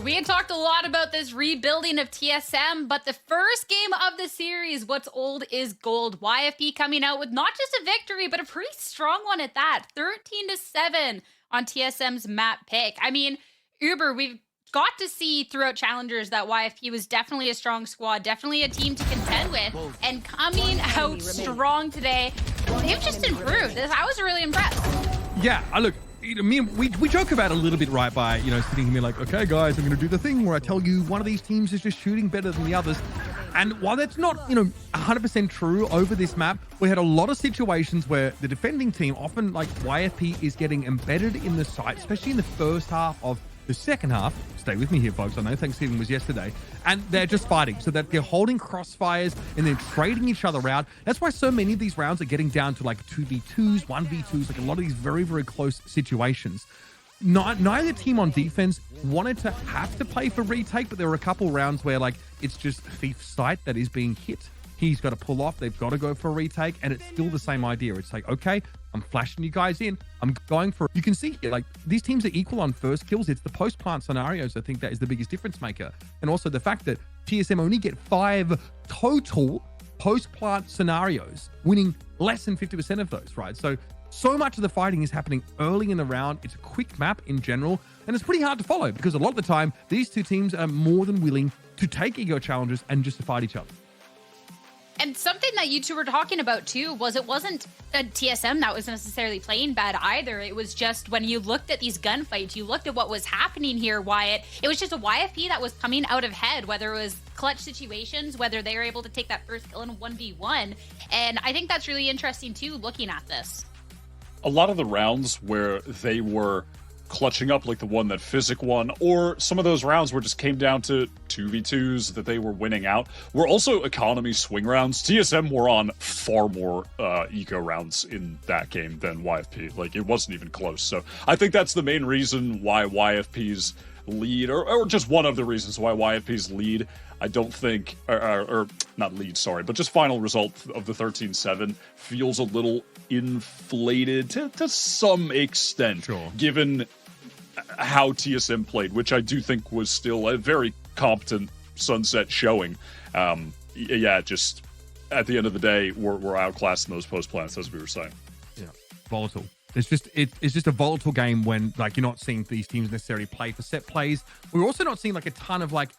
We had talked a lot about this rebuilding of TSM, but the first game of the series, what's old is gold. YFP coming out with not just a victory, but a pretty strong one at that. 13-7 on TSM's map pick. I mean, Uber, we've got to see throughout Challengers that YFP was definitely a strong squad, definitely a team to contend with, and coming out strong today, they've just improved. I was really impressed. Yeah, look, we joke about it a little bit, right, by, sitting here like, okay, guys, I'm going to do the thing where I tell you one of these teams is just shooting better than the others. And while that's not, 100% true over this map, we had a lot of situations where the defending team, often like YFP, is getting embedded in the site, especially in the first half of the second half. Stay with me here, folks. I know Thanksgiving was yesterday. And they're just fighting. So that they're holding crossfires and then trading each other out. That's why so many of these rounds are getting down to like 2v2s, 1v2s, like a lot of these very, very close situations. Neither team on defense wanted to have to play for retake, but there were a couple rounds where like it's just Thief's site that is being hit. He's got to pull off. They've got to go for a retake, and it's still the same idea. It's like, okay, I'm flashing you guys in. I'm going for it. You can see here, like, these teams are equal on first kills. It's the post-plant scenarios, I think, that is the biggest difference maker. And also the fact that TSM only get 5 total post-plant scenarios, winning less than 50% of those, right? So much of the fighting is happening early in the round. It's a quick map in general, and it's pretty hard to follow because a lot of the time, these two teams are more than willing to take ego challenges and just to fight each other. And something that you two were talking about too was it wasn't a TSM that was necessarily playing bad either. It was just when you looked at these gunfights, you looked at what was happening here, Wyatt. It was just a YFP that was coming out of head, whether it was clutch situations, whether they were able to take that first kill in 1v1. And I think that's really interesting too, looking at this. A lot of the rounds where they were clutching up, like the one that Physic won, or some of those rounds where it just came down to 2v2s that they were winning out, were also economy swing rounds. TSM were on far more eco rounds in that game than YFP. Like, it wasn't even close. So I think that's the main reason why YFP's lead, or just one of the reasons why YFP's lead, I don't think, or not lead, sorry, but just final result of the 13-7 feels a little inflated to some extent, sure, given how TSM played, which I do think was still a very competent Sunset showing. Yeah, just at the end of the day, we're outclassed in those post plants, as we were saying. Yeah, volatile. It's just a volatile game when like you're not seeing these teams necessarily play for set plays. We're also not seeing like a ton of like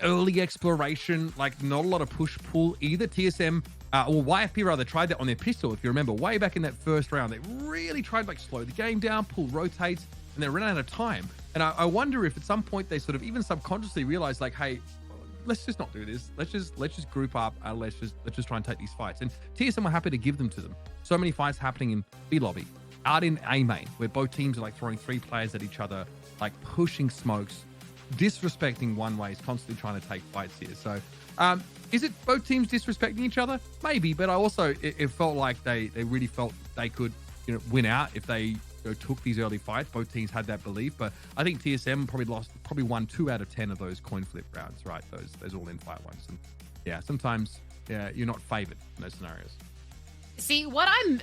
early exploration, like not a lot of push pull either. TSM or YFP rather tried that on their pistol. If you remember, way back in that first round, they really tried to like slow the game down, pull rotates, and they ran out of time. And I wonder if at some point they sort of even subconsciously realized like, hey, let's just not do this. Let's just group up. Let's just try and take these fights. And TSM were happy to give them to them. So many fights happening in B lobby, out in A main, where both teams are like throwing 3 players at each other, like pushing smokes, disrespecting one ways, constantly trying to take fights here. So is it both teams disrespecting each other? Maybe, but I also it felt like they really felt they could win out if they took these early fights. Both teams had that belief, but I think TSM probably won 2 out of 10 of those coin flip rounds, right? Those all in fight ones. And yeah, sometimes you're not favored in those scenarios. See, what I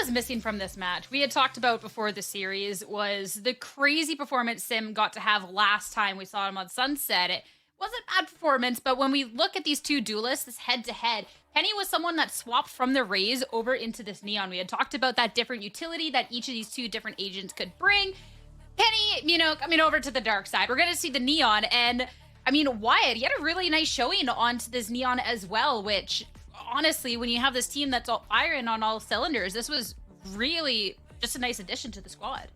was missing from this match, we had talked about before the series, was the crazy performance Sim got to have last time we saw him on Sunset. It wasn't bad performance, but when we look at these two duelists, this head-to-head, Penny was someone that swapped from the Raze over into this Neon. We had talked about that different utility that each of these two different agents could bring. Penny, coming over to the dark side. We're going to see the Neon, and, I mean, Wyatt, he had a really nice showing onto this Neon as well, which honestly, when you have this team that's all firing on all cylinders, this was really just a nice addition to the squad.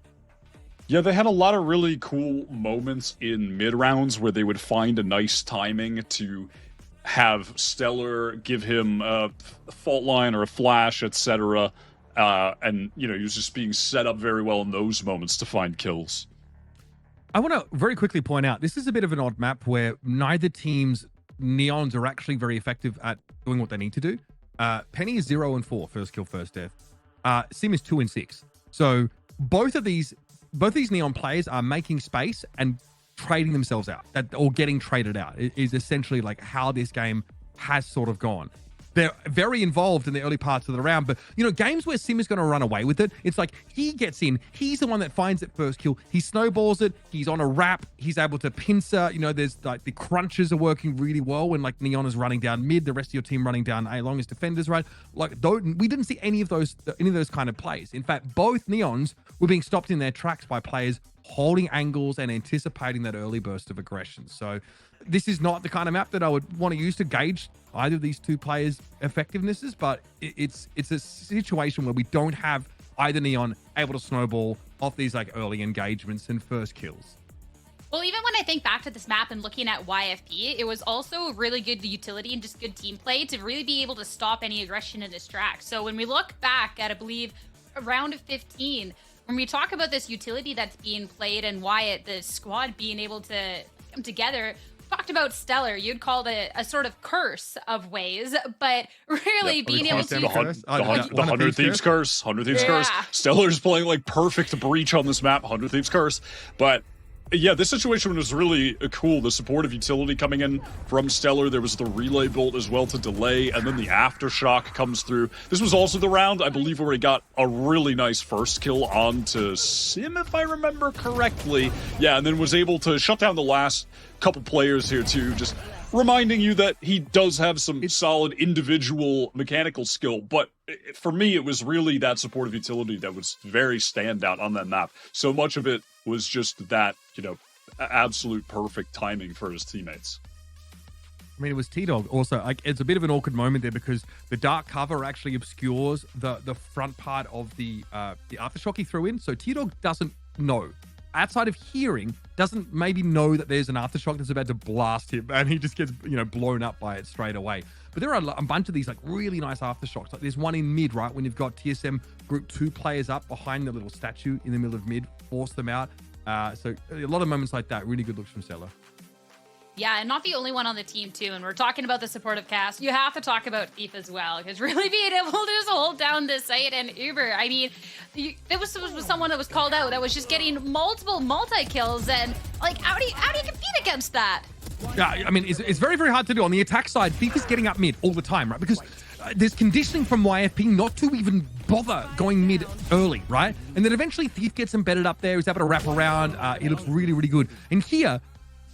Yeah, they had a lot of really cool moments in mid-rounds where they would find a nice timing to have Stellar give him a fault line or a flash, etc. And, he was just being set up very well in those moments to find kills. I want to very quickly point out, this is a bit of an odd map where neither team's Neons are actually very effective at doing what they need to do. Penny is 0-4, first kill, first death. Sim is 2-6. So both these Neon players are making space and trading themselves out, or getting traded out. It is essentially like how this game has sort of gone. they're very involved in the early parts of the round. But, you know, games where Sim is going to run away with it, it's like he gets in, he's the one that finds it first kill, he snowballs it, he's on a wrap, he's able to pincer, you know, there's like the crunches are working really well when like Neon is running down mid, the rest of your team running down A long as defenders, right? Like, we didn't see any of those kind of plays. In fact, both Neons were being stopped in their tracks by players holding angles and anticipating that early burst of aggression. So this is not the kind of map that I would want to use to gauge either of these two players' effectivenesses, but it's a situation where we don't have either Neon able to snowball off these like early engagements and first kills. Well, even when I think back to this map and looking at YFP, it was also really good utility and just good team play to really be able to stop any aggression in this track. So when we look back at, I believe, a round of 15, when we talk about this utility that's being played and Wyatt, the squad being able to come together, talked about Stellar, you'd call it a sort of curse of ways, but really being able to... The 100 Thieves Curse. 100 Thieves Curse. Stellar's playing like perfect breach on this map, 100 Thieves Curse. But yeah, this situation was really cool. The supportive utility coming in from Stellar. There was the relay bolt as well to delay, and then the aftershock comes through. This was also the round, I believe, where he got a really nice first kill onto Sim, if I remember correctly. Yeah, and then was able to shut down the last couple players here too, just reminding you that he does have some solid individual mechanical skill. But for me, it was really that supportive utility that was very standout on that map. So much of it was just that, you know, absolute perfect timing for his teammates. I mean, it was T-Dog also. Like, it's a bit of an awkward moment there because the dark cover actually obscures the front part of the aftershock he threw in. So T-Dog doesn't know. Outside of hearing, doesn't maybe know that there's an aftershock that's about to blast him, and he just gets, you know, blown up by it straight away. But there are a bunch of these like really nice aftershocks. Like there's one in mid, right, when you've got TSM group 2 players up behind the little statue in the middle of mid, force them out. So a lot of moments like that, really good looks from Stellar. Yeah, and not the only one on the team, too. And we're talking about the supportive cast. You have to talk about Thief as well, because really being able to just hold down this site and Uber, I mean, there was someone that was called out that was just getting multiple multi-kills, and, like, how do you compete against that? Yeah, I mean, it's very, very hard to do. On the attack side, Thief is getting up mid all the time, right? Because there's conditioning from YFP not to even bother going mid early, right? And then eventually Thief gets embedded up there. He's able to wrap around. He looks really, really good. And here,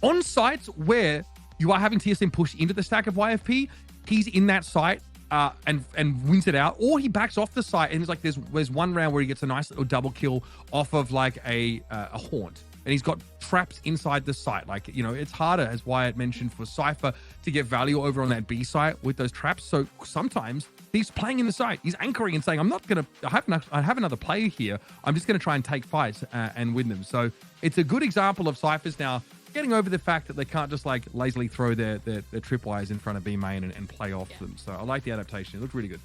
on sites where you are having TSM push into the stack of YFP, he's in that site and wins it out, or he backs off the site and he's like, there's one round where he gets a nice little double kill off of like a haunt, and he's got traps inside the site. Like, you know, it's harder, as Wyatt mentioned, for Cypher to get value over on that B site with those traps. So sometimes he's playing in the site, he's anchoring and saying, I have another player here, I'm just gonna try and take fights and win them. So it's a good example of Cyphers now getting over the fact that they can't just like lazily throw their tripwires in front of B main and play off them. So I like the adaptation. It looked really good.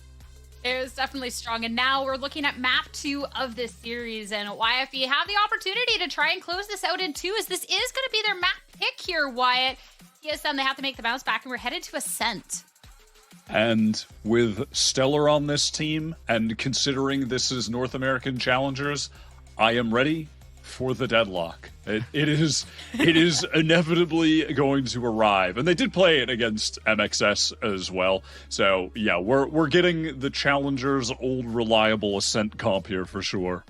It was definitely strong. And now we're looking at map 2 of this series, and YFP have the opportunity to try and close this out in 2, as this is going to be their map pick here, Wyatt. TSM, they have to make the bounce back, and we're headed to Ascent. And with Stellar on this team, and considering this is North American Challengers, I am ready for the deadlock. It is inevitably going to arrive, and they did play it against MXS as well. So yeah, we're getting the Challengers' old reliable Ascent comp here for sure.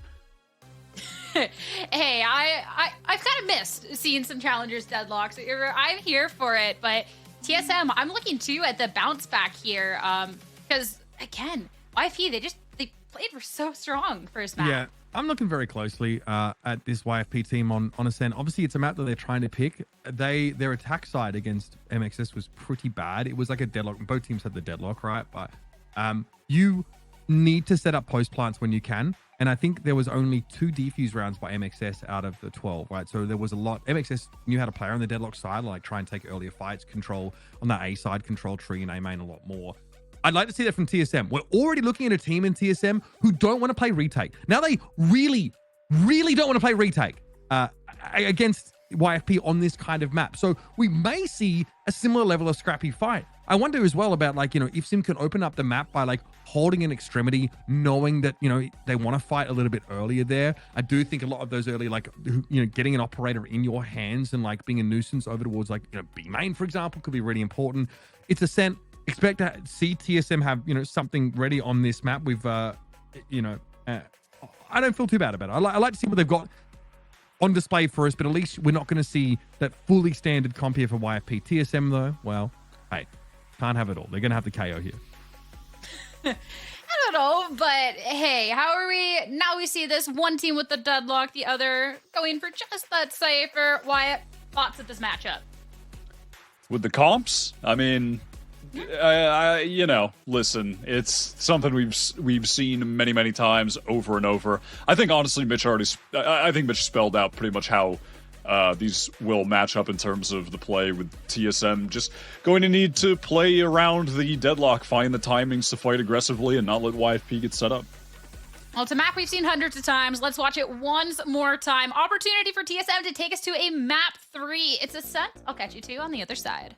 Hey, I've kind of missed seeing some Challengers deadlocks. I'm here for it, but TSM, I'm looking too at the bounce back here, because again, YFP, they played so strong first map. Yeah. I'm looking very closely at this YFP team on Ascent. Obviously, it's a map that they're trying to pick. Their attack side against MXS was pretty bad. It was like a deadlock. Both teams had the deadlock, right? But you need to set up post plants when you can. And I think there was only 2 defuse rounds by MXS out of the 12, right? So there was a lot. MXS knew how to play on the deadlock side, like try and take earlier fights, control on that A side, control tree and A main a lot more. I'd like to see that from TSM. We're already looking at a team in TSM who don't want to play retake. Now they really, really don't want to play retake against YFP on this kind of map. So we may see a similar level of scrappy fight. I wonder as well about, like, you know, if Sim can open up the map by like holding an extremity, knowing that, you know, they want to fight a little bit earlier there. I do think a lot of those early, like, you know, getting an operator in your hands and like being a nuisance over towards like, you know, B main, for example, could be really important. It's Ascent. expect to see TSM have, something ready on this map. We've, I don't feel too bad about it. I like to see what they've got on display for us, but at least we're not going to see that fully standard comp here for YFP. TSM, though, well, hey, can't have it all. They're going to have the KO here. I don't know, but hey, how are we? Now we see this one team with the deadlock, the other going for just that safer. Wyatt, thoughts of this matchup? With the comps, I mean, listen, it's something we've seen many times over and over. I think honestly, Mitch spelled out pretty much how these will match up in terms of the play with TSM. Just going to need to play around the deadlock, find the timings to fight aggressively, and not let YFP get set up. Well, it's a map we've seen hundreds of times. Let's watch it once more time. Opportunity for TSM to take us to a map 3. It's a set. I'll catch you two on the other side.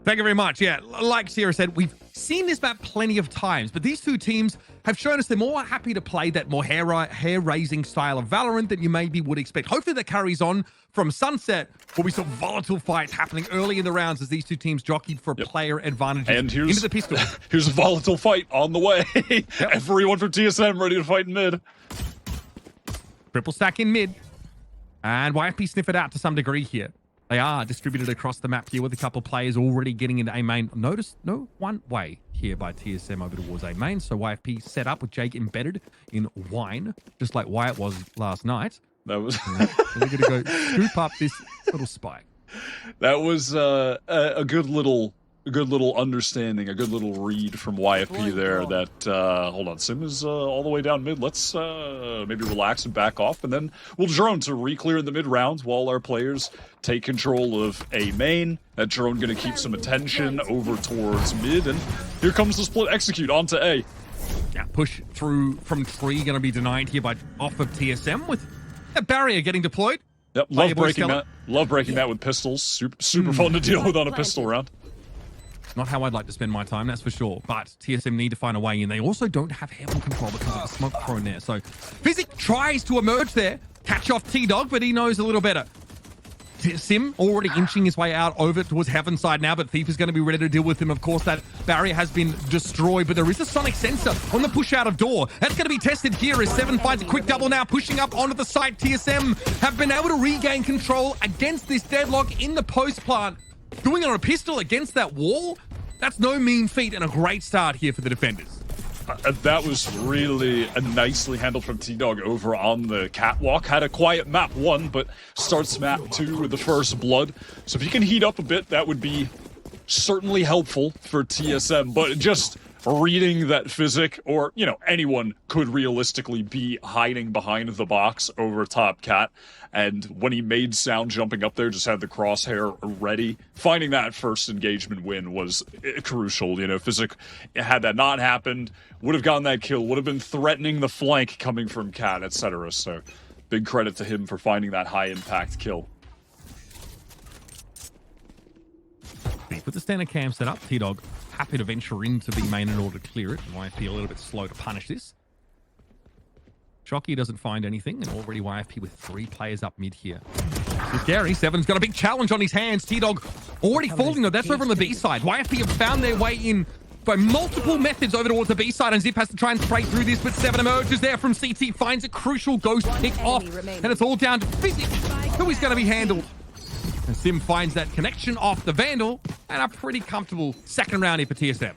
Thank you very much. Yeah, like Sierra said, we've seen this map plenty of times, but these two teams have shown us they're more happy to play that more hair-raising style of Valorant than you maybe would expect. Hopefully that carries on from Sunset, where we saw volatile fights happening early in the rounds as these two teams jockeyed for player advantages and into the pistol. Here's a volatile fight on the way. Everyone from TSM ready to fight in mid. Triple stack in mid. And YFP sniff it out to some degree here. They are distributed across the map here with a couple players already getting into A main. Notice no one way here by TSM over towards A main. So YFP set up with Jake embedded in Wine, just like Wyatt was last night. That was... They're going to go scoop up this little spike. That was a good little understanding, a good little read from YFP there. That hold on, Sim is all the way down mid. Let's maybe relax and back off, and then we'll drone to re-clear in the mid rounds while our players take control of A main. That drone going to keep some attention over towards mid, and here comes the split execute onto A. Yeah, push through from tree going to be denied here by off of TSM with that barrier getting deployed. Yep, love breaking that. Love breaking that with pistols. Super fun to deal with on a pistol round. Not how I'd like to spend my time, that's for sure. But TSM need to find a way in. They also don't have heavy control because of the smoke thrown there. So Physic tries to emerge there, catch off T-Dog, but he knows a little better. Sim already inching his way out over towards Heaven side now, but Thief is going to be ready to deal with him. Of course, that barrier has been destroyed, but there is a sonic sensor on the push out of door. That's going to be tested here as Seven finds a quick double now, pushing up onto the site. TSM have been able to regain control against this deadlock in the post plant. Doing it on a pistol against that wall, that's no mean feat and a great start here for the defenders. That was really nicely handled from T-Dog over on the catwalk. Had a quiet map 1, but starts map 2 with the first blood. So if you can heat up a bit, that would be certainly helpful for TSM. But just reading that Physic, or, anyone could realistically be hiding behind the box over top Cat. And when he made sound jumping up there, just had the crosshair ready. Finding that first engagement win was crucial. Physic, had that not happened, would have gotten that kill, would have been threatening the flank coming from Cat, etc. So big credit to him for finding that high impact kill. With the standard cam set up, T-Dog happy to venture into B main in order to clear it. YFP a little bit slow to punish this. Shocky doesn't find anything, and already YFP with 3 players up mid here. It's scary. Seven's got a big challenge on his hands. T-Dog already falling though. That's over on the B side. YFP have found their way in by multiple methods over towards the B side, and Zip has to try and break through this, but Seven emerges there from CT, finds a crucial ghost pick off, and it's all down to Physic, who is going to be handled. And Sim finds that connection off the Vandal, and a pretty comfortable second round here for TSM.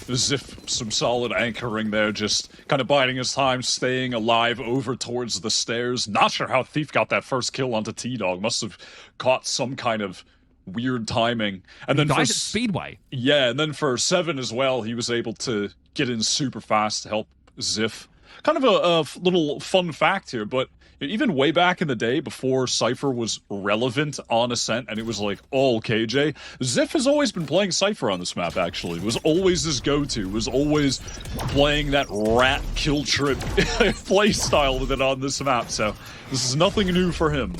Ziff, some solid anchoring there, just kind of biding his time, staying alive over towards the stairs. Not sure how Thief got that first kill onto T-Dog. Must have caught some kind of weird timing. And then for Speedway. Yeah, and then for Seven as well, he was able to get in super fast to help Ziff. Kind of a little fun fact here, but even way back in the day, before Cypher was relevant on Ascent, and it was like all KJ, Ziff has always been playing Cypher on this map, actually. Was always his go-to, was always playing that rat kill trip play style with it on this map, so this is nothing new for him.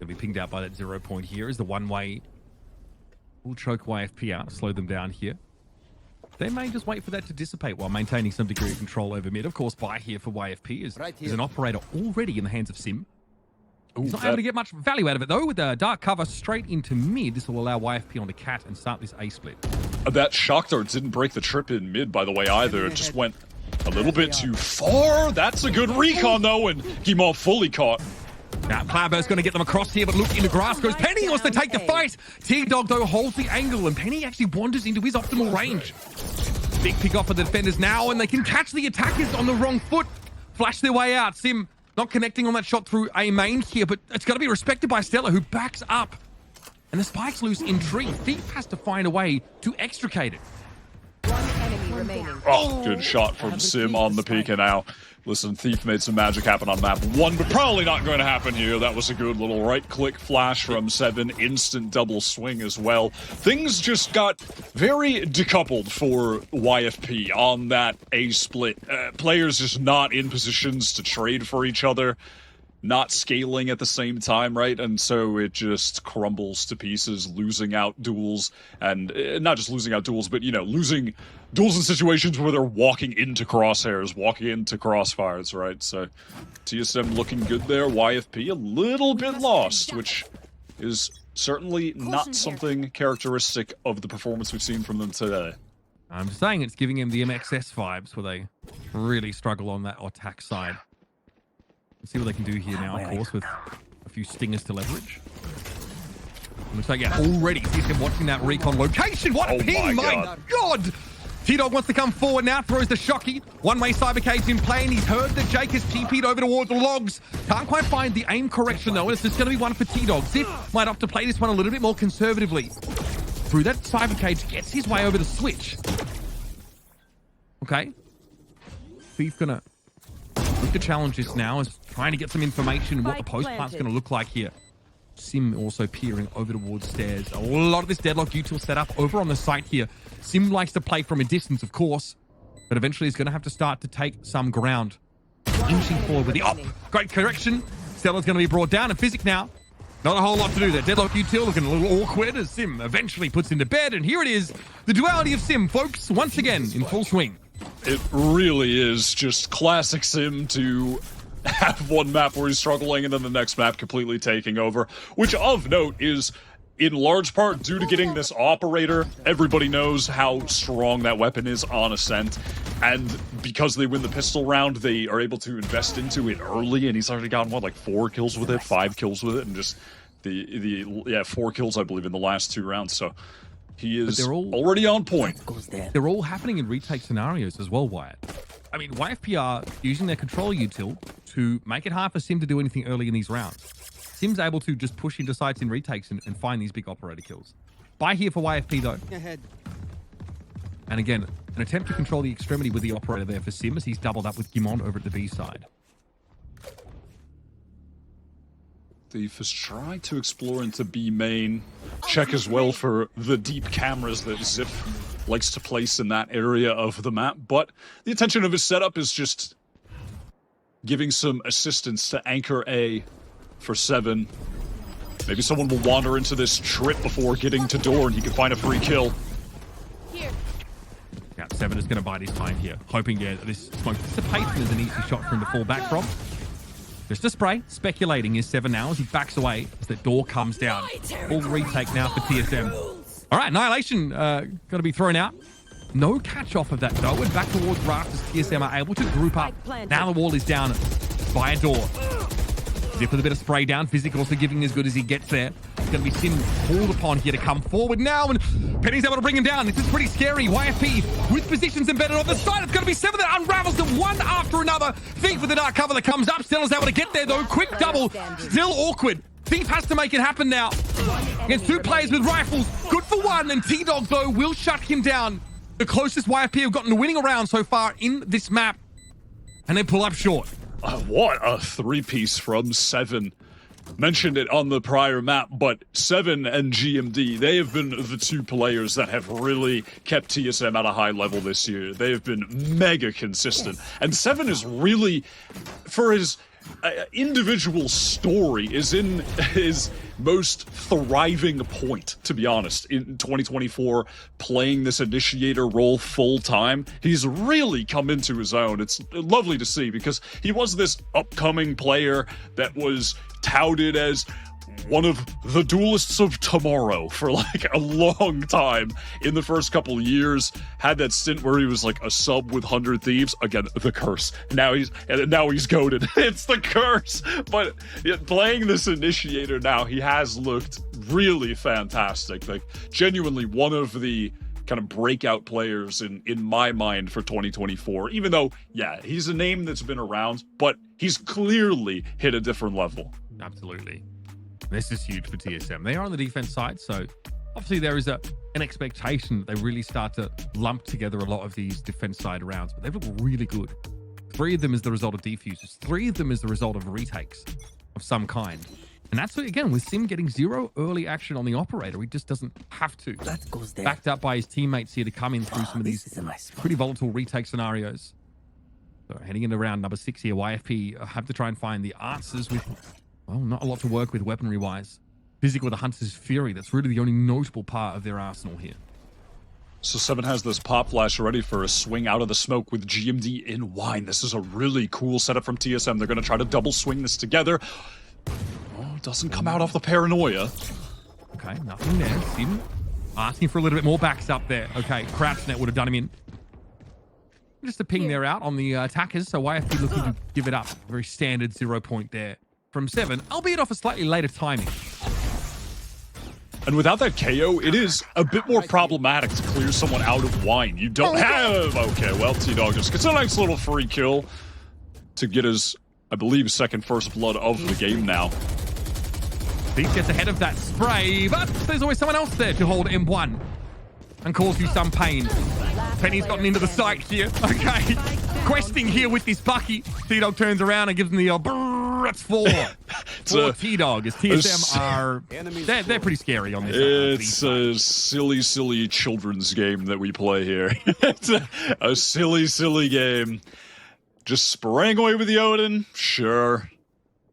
Gonna be pinged out by that 0 point here is the one-way. We'll choke YFP out, slow them down here. They may just wait for that to dissipate while maintaining some degree of control over mid. Of course, buy here for YFP is an operator already in the hands of Sim. He's not able to get much value out of it, though. With a dark cover straight into mid, this will allow YFP on the cat and start this A split. That shock dart didn't break the trip in mid, by the way, either. It just went a little bit too far. That's a good recon, though, and Guimont fully caught. Now, Cloudburst's going to get them across here, but look, into grass goes Penny. Wants to take the fight. T-Dog, though, holds the angle, and Penny actually wanders into his optimal range. Big pick off for the defenders now, and they can catch the attackers on the wrong foot. Flash their way out. Sim not connecting on that shot through A main here, but it's going to be respected by Stella, who backs up. And the spike's loose in tree. Thief has to find a way to extricate it. One enemy remaining. Oh, good shot from Sim on the peak, and now, listen, Thief made some magic happen on map 1, but probably not going to happen here. That was a good little right-click flash from 7, instant double swing as well. Things just got very decoupled for YFP on that A split. Players just not in positions to trade for each other, not scaling at the same time, right? And so it just crumbles to pieces, losing out duels, and not just losing out duels, but, you know, losing duels in situations where they're walking into crosshairs, walking into crossfires, right? So TSM looking good there, YFP a little bit lost, which is certainly not something characteristic of the performance we've seen from them today. I'm saying it's giving him the MXS vibes, where they really struggle on that attack side. Let's see what they can do here now, of course, with a few stingers to leverage. Looks like, yeah, already sees him watching that recon location. What a ping, my God! T-Dog wants to come forward now, throws the shocky. One-way Cybercade's in play, and he's heard that Jake has TP'd over towards the logs. Can't quite find the aim correction, though, and it's just going to be one for T-Dog. Zip might opt to play this one a little bit more conservatively. Through that, Cybercade gets his way over the switch. Okay. Thief gonna look to challenge this now, is trying to get some information on what the post plant's going to look like here. Sim also peering over towards stairs. A lot of this deadlock util set up over on the site here. Sim likes to play from a distance, of course, but eventually he's going to have to start to take some ground. Inching forward with the op. Great correction. Stella's going to be brought down, and Physic now. Not a whole lot to do there. Deadlock util looking a little awkward as Sim eventually puts into bed, and here it is. The duality of Sim, folks, once again in full swing. It really is just classic Sim to have one map where he's struggling and then the next map completely taking over, which of note is in large part due to getting this operator. Everybody knows how strong that weapon is on Ascent, and because they win the pistol round, they are able to invest into it early, and he's already gotten, what, like 4 kills with it, 5 kills with it, and just the 4 kills, I believe, in the last 2 rounds, so he is already on point. They're all happening in retake scenarios as well, Wyatt. I mean, YFP are using their control util to make it hard for Sim to do anything early in these rounds. Sim's able to just push into sites in retakes and find these big operator kills. Buy here for YFP, though. And again, an attempt to control the extremity with the operator there for Sim as he's doubled up with Guimont over at the B side. Thief has tried to explore into B main, check as well for the deep cameras that Zip likes to place in that area of the map, but the intention of his setup is just giving some assistance to anchor A for 7. Maybe someone will wander into this trip before getting to door and he can find a free kill. Here. Yeah, 7 is going to bide his time here, hoping this smoke dissipates and there's an easy shot for him to fall back from. Just a spray, speculating is 7 now as he backs away as the door comes down. Full retake now for TSM. All right, Annihilation going to be thrown out. No catch off of that though, and back towards Rafters. TSM are able to group up. Now the wall is down by a door. Zip with a bit of spray down. Physic also giving as good as he gets there. It's going to be Sim called upon here to come forward now, and Penny's able to bring him down. This is pretty scary. YFP with positions embedded on the side. It's going to be 7 that unravels them one after another. Thief with the dark cover that comes up. Stella's able to get there though. Quick double. Still awkward. Thief has to make it happen now. Against 2 players with rifles. Good for 1, and T-Dog though will shut him down. The closest YFP have gotten to winning a round so far in this map. And they pull up short. What a 3-piece from 7. Mentioned it on the prior map, but 7 and GMD, they have been the 2 players that have really kept TSM at a high level this year. They have been mega consistent. And 7 is really, for his individual story is in his most thriving point, to be honest. In 2024, playing this initiator role full time, he's really come into his own. It's lovely to see because he was this upcoming player that was touted as one of the duelists of tomorrow for like a long time in the first couple of years. Had that stint where he was like a sub with 100 Thieves. Again, the curse. Now he's goated. It's the curse. But playing this initiator now, he has looked really fantastic. Like genuinely one of the kind of breakout players in my mind for 2024. Even though, yeah, he's a name that's been around, but he's clearly hit a different level. Absolutely. This is huge for TSM. They are on the defense side, so obviously there is an expectation that they really start to lump together a lot of these defense side rounds, but they've looked really good. 3 of them is the result of defuses. 3 of them is the result of retakes of some kind. And that's what, again, with Sim getting 0 early action on the operator, he just doesn't have to. That goes there. Backed up by his teammates here to come in through some of these pretty volatile retake scenarios. So heading into round number 6 here, YFP have to try and find the answers with, well, not a lot to work with weaponry-wise. Physical with the Hunter's Fury, that's really the only notable part of their arsenal here. So 7 has this pop flash ready for a swing out of the smoke with GMD in wine. This is a really cool setup from TSM. They're going to try to double swing this together. Oh, it doesn't come out off the paranoia. Okay, nothing there. Sim asking for a little bit more backs up there. Okay, crouch net would have done him in. Just a ping there out on the attackers, so YFP looking to give it up. Very standard 0 point there from 7, albeit off a slightly later timing. And without that KO, it is a bit more problematic to clear someone out of wine. You don't have... Okay, well, T-Dog just gets a nice little free kill to get his, I believe, second first blood of the game now. Thief gets ahead of that spray, but there's always someone else there to hold M1 and cause you some pain. Penny's gotten into the site here. Okay. Questing here with this Bucky. T-Dog turns around and gives him the that's 4. For T-Dog, as TSM are... They're pretty scary on this. It's a silly, silly children's game that we play here. It's a silly, silly game. Just spraying away with the Odin? Sure.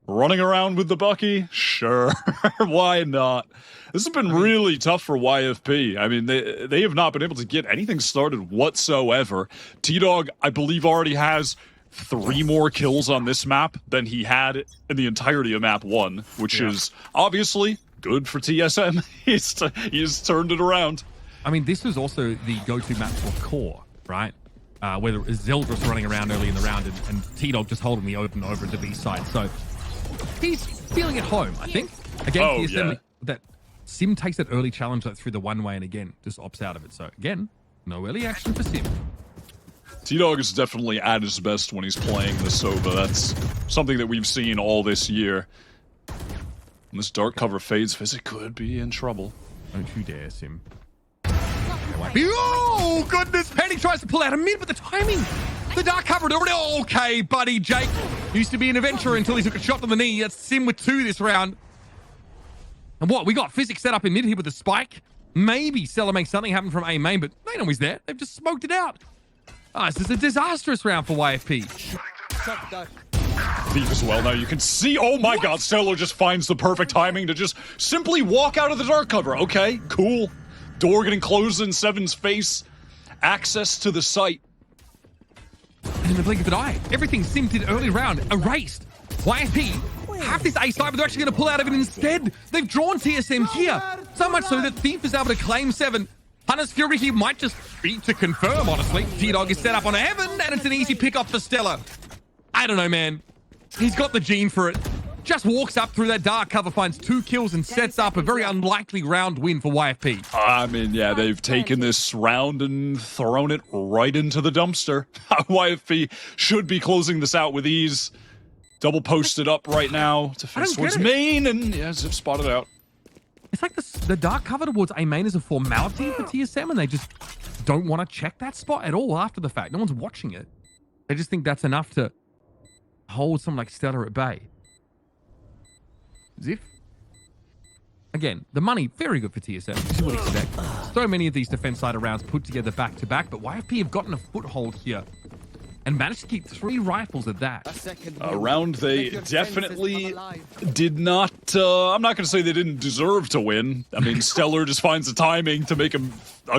Running around with the Bucky? Sure. Why not? This has been really tough for YFP. I mean, they have not been able to get anything started whatsoever. T-Dog, I believe, already has 3 more kills on this map than he had in the entirety of map 1, which is obviously good for TSM. He's turned it around. I mean, this was also the go-to map for Core, right? Whether it was Zeldris running around early in the round and T-Dog just holding the Odin over at the B side. So he's feeling at home, I think. Again, TSM, that Sim takes that early challenge through the one-way and again, just opts out of it. So again, no early action for Sim. T-Dog is definitely at his best when he's playing the Sova. That's something that we've seen all this year. When this dark cover fades, Physic could be in trouble. Don't you dare, Sim. Oh, goodness. Penny tries to pull out a mid, but the timing. The dark cover already. Okay, buddy. Jake used to be an adventurer until he took a shot to the knee. That's Sim with 2 this round. And what? We got Physic set up in mid here with a spike. Maybe Stella makes something happen from A main, but they know he's there. They've just smoked it out. This is a disastrous round for YFP. Thief as well. Now you can see, oh my god, Stellar just finds the perfect timing to just simply walk out of the dark cover. Okay, cool. Door getting closed in 7's face. Access to the site. And in the blink of an eye, everything Sim did early round erased. YFP have this A side, but they're actually going to pull out of it instead. They've drawn TSM here. So much so that Thief is able to claim 7. Hunter's Fury here might just be to confirm, honestly. T-Dog is set up on a Heaven, and it's an easy pick-up for Stella. I don't know, man. He's got the gene for it. Just walks up through that dark cover, finds 2 kills, and sets up a very unlikely round win for YFP. I mean, yeah, they've taken this round and thrown it right into the dumpster. YFP should be closing this out with ease. Double posted up right now to face towards main, and yeah, Zip spotted out. It's like the dark cover towards A main is a formality for TSM, and they just don't want to check that spot at all after the fact. No one's watching it. They just think that's enough to hold someone like Stellar at bay. Ziff. Again, the money, very good for TSM. This is what you expect. So many of these defense side rounds put together back-to-back, but YFP have gotten a foothold here. and managed to keep 3 rifles at that. A round they definitely did not, I'm not going to say they didn't deserve to win. I mean, Stellar just finds the timing to make a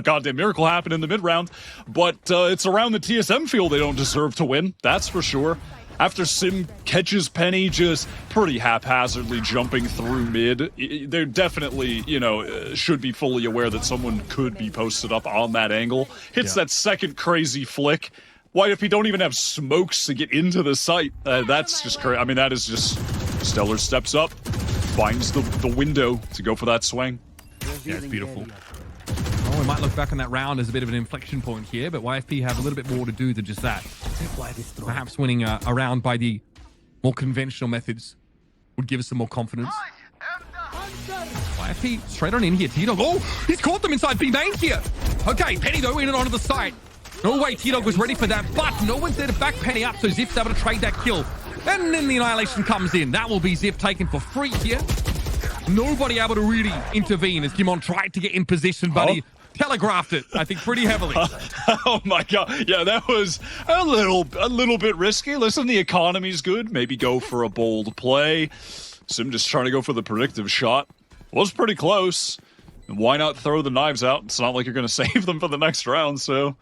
goddamn miracle happen in the mid-round, but it's around the TSM field they don't deserve to win, that's for sure. After Sim catches Penny just pretty haphazardly jumping through mid, they're definitely, you know, should be fully aware that someone could be posted up on that angle. Hits that second crazy flick. YFP don't even have smokes to get into the site. That's just crazy. I mean, that is just... Stellar steps up, finds the window to go for that swing. Yeah, it's beautiful. Oh, we might look back on that round as a bit of an inflection point here, but YFP have a little bit more to do than just that. Perhaps winning a round by the more conventional methods would give us some more confidence. YFP straight on in here. T-Dog. Oh, he's caught them inside B main here. Okay, Penny though in and onto the side. No way T-Dog was ready for that, but no one's there to back Penny up, so Ziff's able to trade that kill. And then the Annihilation comes in. That will be Ziff taken for free here. Nobody able to really intervene as Kimon tried to get in position, but he telegraphed it, I think, pretty heavily. Oh my god. Yeah, that was a little bit risky. Listen, the economy's good. Maybe go for a bold play. Sim just trying to go for the predictive shot. Was pretty close. And why not throw the knives out? It's not like you're going to save them for the next round, so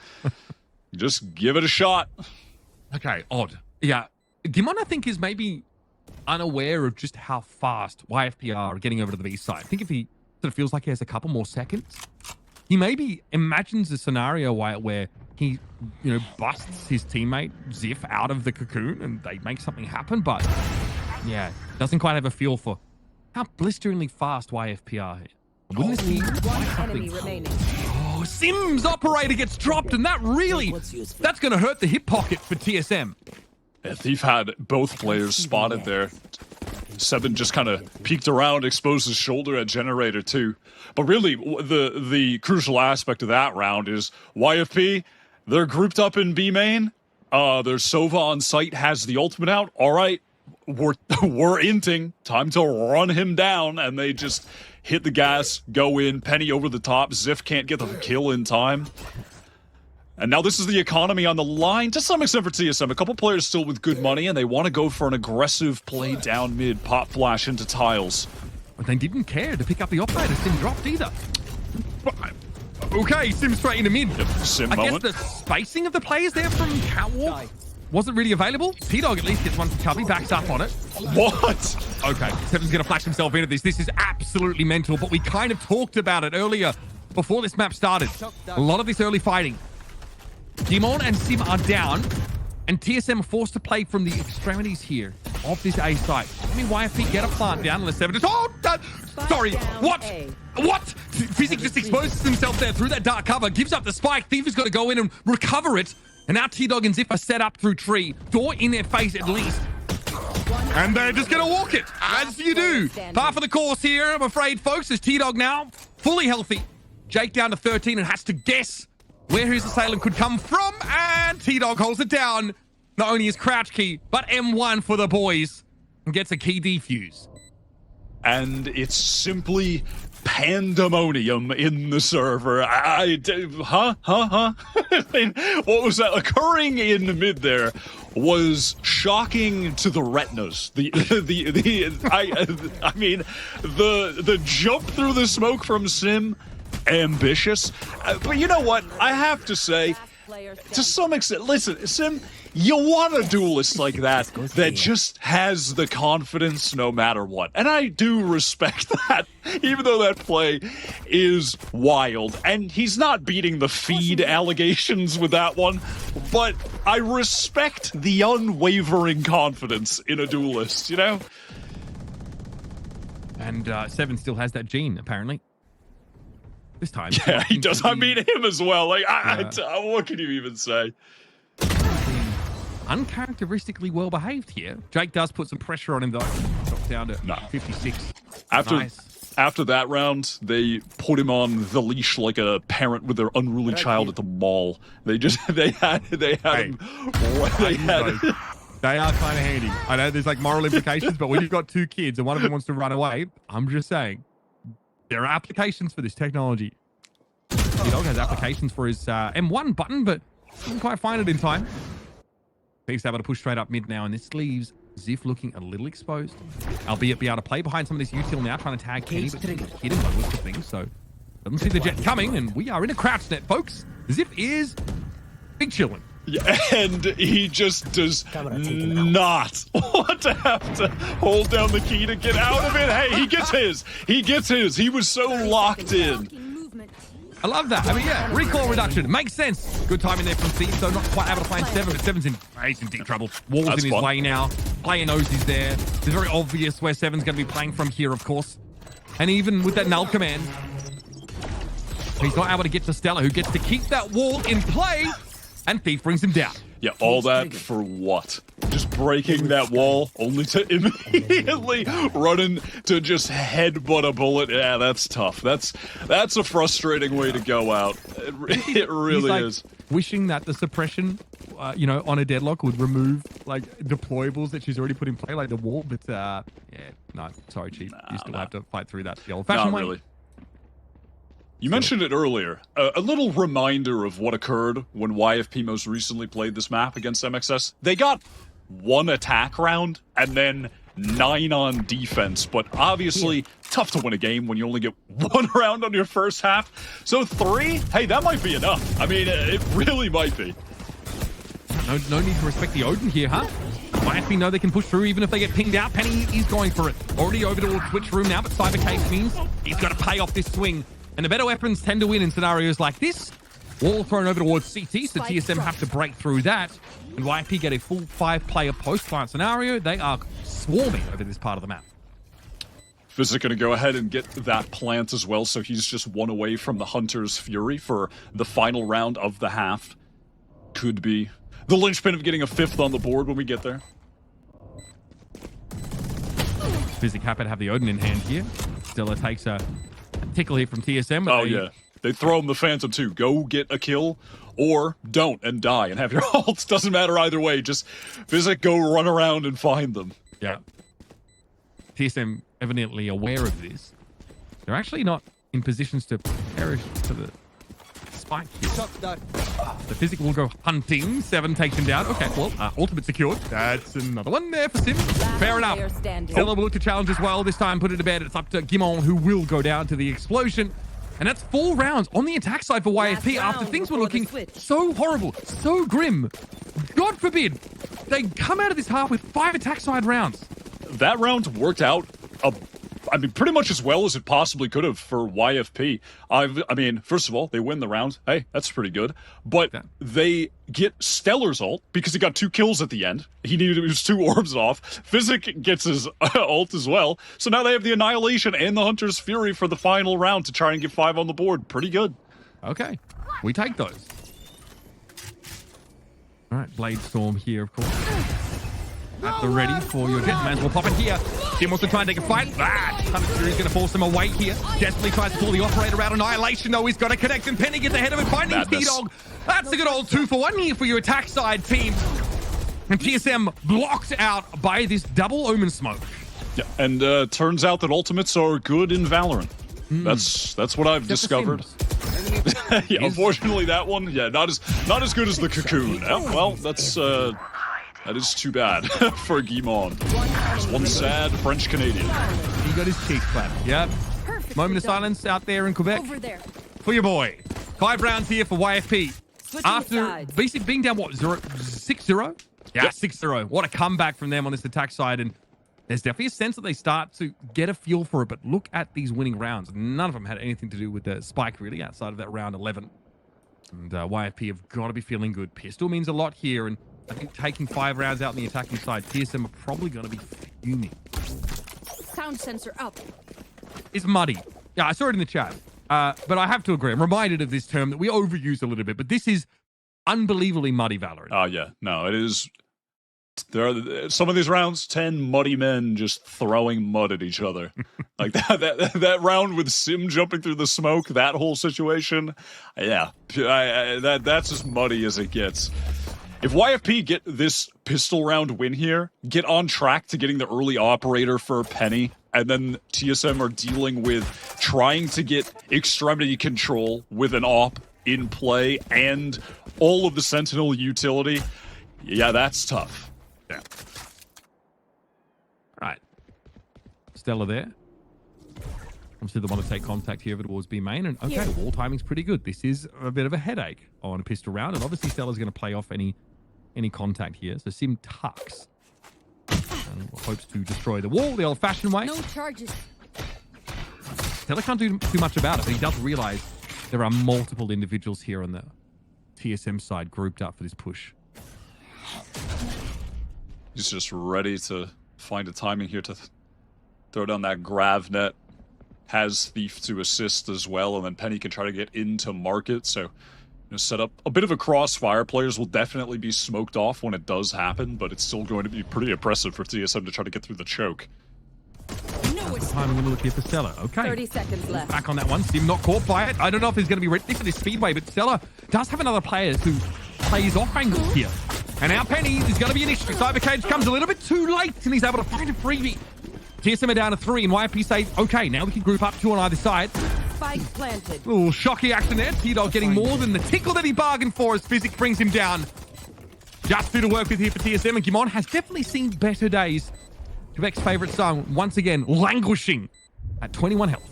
just give it a shot. Okay, odd. Yeah, Dimon, I think, is maybe unaware of just how fast YFP are getting over to the B side. I think if he sort of feels like he has a couple more seconds, he maybe imagines a scenario where he, you know, busts his teammate Ziff out of the cocoon and they make something happen, but yeah, doesn't quite have a feel for how blisteringly fast YFP are here. Wouldn't this be something? Oh, Sim's operator gets dropped, and that really, that's going to hurt the hip pocket for TSM. Yeah, Thief had both players spotted there. Seven just kind of peeked around, exposed his shoulder at Generator too. But really, the crucial aspect of that round is YFP, they're grouped up in B main. There's Sova on site, has the ultimate out. All right, we're inting. Time to run him down, and they just hit the gas, go in, Penny over the top. Ziff can't get the kill in time. And now this is the economy on the line, to some extent for TSM. A couple players still with good money, and they want to go for an aggressive play down mid, pop flash into tiles. But they didn't care to pick up the operator. Sim dropped either. Okay, Sim straight into mid. Sim I moment. guess the spacing of the players there from Catwalk wasn't really available. T-Dog at least gets one from Cubby, backs up on it. What? Okay, Seven's going to flash himself into this. This is absolutely mental, but we kind of talked about it earlier before this map started. A lot of this early fighting. Dimon and Sim are down, and TSM are forced to play from the extremities here of this A site. I mean, YFP get a plant down on the 7. Sorry, what? What? Physics just exposes himself there through that dark cover, gives up the spike. Thief has got to go in and recover it. And now T-Dog and Ziff are set up through tree. Door in their face at least. And they're just going to walk it, as you do. Par for the course here, I'm afraid, folks, as T-Dog now fully healthy. Jake down to 13 and has to guess where his assailant could come from. And T-Dog holds it down. Not only his crouch key, but M1 for the boys. And gets a key defuse. And it's simply pandemonium in the server. I mean, what was that occurring in the mid there was shocking to the retinas. I mean, the jump through the smoke from Sim, ambitious. But you know what? I have to say, to some extent, listen, Sim, you want a duelist like that just has the confidence no matter what. And I do respect that, even though that play is wild. And he's not beating the feed allegations with that one, but I respect the unwavering confidence in a duelist, you know? And Seven still has that gene, apparently. This time. Yeah, he does. I mean, him as well. Like, what can you even say? Uncharacteristically well behaved here. Jake does put some pressure on him though. Drops down to 56. After that round, they put him on the leash like a parent with their unruly child at the mall. They had him. They are kind of handy. I know there's like moral implications, but when you've got 2 kids and one of them wants to run away, I'm just saying there are applications for this technology. T-Dog has applications for his M1 button, but didn't quite find it in time. He's able to push straight up mid now, and this leaves Ziff looking a little exposed, albeit be able to play behind some of this util now, trying to tag Kenny, but hit him by most of things, so doesn't see the jet coming, and we are in a crouch net, folks. Ziff is big chillin'. Yeah, and he just does not want to have to hold down the key to get out of it. Hey, he gets his. He gets his. He was so locked in. I love that. I mean, yeah, recoil reduction. Makes sense. Good timing there from C, so not quite able to find Seven, but Seven's in deep trouble. Wall's in his way now. Player knows he's there. It's very obvious where Seven's going to be playing from here, of course. And even with that null command, he's not able to get to Stella, who gets to keep that wall in play, and Thief brings him down. Yeah, all that for what? Just breaking that wall, only to immediately running to just headbutt a bullet. Yeah, that's tough. That's a frustrating way to go out. It really is. Wishing that the suppression, on a deadlock would remove like deployables that she's already put in play, like the wall. But yeah, no, sorry, Chief. You still have to fight through that the old-fashioned way. Really. You mentioned it earlier. A little reminder of what occurred when YFP most recently played this map against MXS. They got 1 attack round and then 9 on defense, but obviously tough to win a game when you only get 1 round on your first half. So 3, hey, that might be enough. I mean, it really might be. No need to respect the Odin here, huh? YFP know they can push through even if they get pinged out. Penny is going for it. Already over towards Switch Room now, but Cyber Case means he's got to pay off this swing. And the better weapons tend to win in scenarios like this. Wall thrown over towards CT, so TSM have to break through that. And YFP get a full 5-player post-plant scenario. They are swarming over this part of the map. Physic going to go ahead and get that plant as well, so he's just 1 away from the Hunter's Fury for the final round of the half. Could be the linchpin of getting a 5th on the board when we get there. Physic happy to have the Odin in hand here. Stella takes a tickle here from TSM. Oh, yeah. They throw him the Phantom too. Go get a kill or don't and die and have your ults. Doesn't matter either way. Just Physic, go run around and find them. Yeah. TSM evidently aware of this. They're actually not in positions to perish to the spike here. The Physic will go hunting. 7 takes him down. Okay, well, ultimate secured. That's another one there for Sim. Fair enough. Stella will look to challenge as well. This time, put it to bed. It's up to Gimon, who will go down to the explosion. And that's 4 rounds on the attack side for YFP after things were looking so horrible, so grim. God forbid they come out of this half with 5 attack side rounds. That round worked out pretty much as well as it possibly could have for YFP. I mean, first of all, they win the round. Hey, that's pretty good. But they get Stellar's ult because he got 2 kills at the end. He needed his 2 orbs off. Physic gets his ult as well. So now they have the Annihilation and the Hunter's Fury for the final round to try and get 5 on the board. Pretty good. Okay, we take those. All right, Blade Storm here, of course. At the ready for your Jet. Man will pop it here. Tim wants to try and take a fight. Hunter's Fury is going to force him away here. Desperately tries to pull the operator out. Annihilation, though, he's got a connection. Penny gets ahead of him, finding T-Dog. That's a good old 2-for-1 here for your attack side team. And TSM blocked out by this double Omen smoke. Yeah, and turns out that ultimates are good in Valorant. That's what I've discovered. Yeah, unfortunately, that one, not as good as the Cocoon. Well, that is too bad for Guimond. Just one sad French Canadian. He got his cheeks clapped. Yep. Moment of silence out there in Quebec. Over there. For your boy. 5 rounds here for YFP. After basically being down, 6-0? Yeah, 6-0. What a comeback from them on this attack side. And there's definitely a sense that they start to get a feel for it. But look at these winning rounds. None of them had anything to do with the spike, really, outside of that round 11. And YFP have got to be feeling good. Pistol means a lot here. And I think taking 5 rounds out on the attacking side, TSM are probably going to be fuming. Sound sensor up. It's muddy. Yeah, I saw it in the chat. But I have to agree. I'm reminded of this term that we overuse a little bit, but this is unbelievably muddy Valorant. Oh, yeah. No, it is. There are some of these rounds, 10 muddy men just throwing mud at each other. Like that round with Sim jumping through the smoke, that whole situation. Yeah, that's as muddy as it gets. If YFP get this pistol round win here, get on track to getting the early operator for Penny, and then TSM are dealing with trying to get extremity control with an op in play and all of the Sentinel utility, Yeah, that's tough. Yeah. Right. Stella there. Obviously the one to take contact here towards B main. And okay, wall timing's pretty good. This is a bit of a headache on a pistol round. And obviously Stella's going to play off any contact here. So Sim tucks. And hopes to destroy the wall the old-fashioned way. No charges. Stella can't do too much about it, but he does realize there are multiple individuals here on the TSM side grouped up for this push. He's just ready to find a timing here to throw down that grav net. Has Thief to assist as well, and then Penny can try to get into market. So, set up a bit of a crossfire. Players will definitely be smoked off when it does happen, but it's still going to be pretty impressive for TSM to try to get through the choke. Time I'm going to look here for Stella. Okay. 30 seconds left. Back on that one. Sim not caught by it. I don't know if he's going to be ready for this speedway, but Stella does have another player who plays off angle here. And now Penny is going to be an issue. Cybercage comes a little bit too late, and he's able to find a freebie. TSM are down to 3, and YFP says, okay, now we can group up 2 on either side. Spike planted. Ooh, shocky action there. T-Dog getting more than the tickle that he bargained for as Physic brings him down. Just two to work with here for TSM, and Gimon has definitely seen better days. Quebec's favorite song, once again, languishing at 21 health.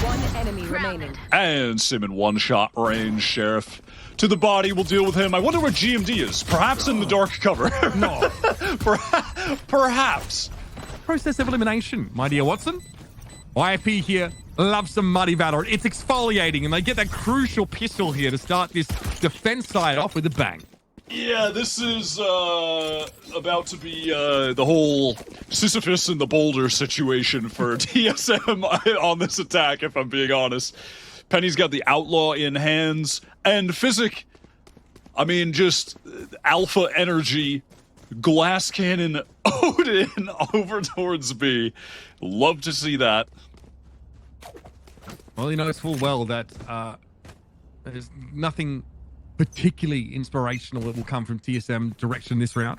One enemy remaining. And Sim in one-shot range. Sheriff to the body. We'll deal with him. I wonder where GMD is. Perhaps in the dark cover. No. Perhaps. Process of elimination, my dear Watson. YFP here loves some muddy Valorant. It's exfoliating, and they get that crucial pistol here to start this defense side off with a bang. Yeah, this is about to be the whole Sisyphus and the boulder situation for TSM on this attack, if I'm being honest. Penny's got the Outlaw in hands, and Physic, I mean, just alpha energy, glass cannon Odin over towards B. Love to see that. Well, you know, it's full well that there's nothing particularly inspirational that will come from TSM direction this round.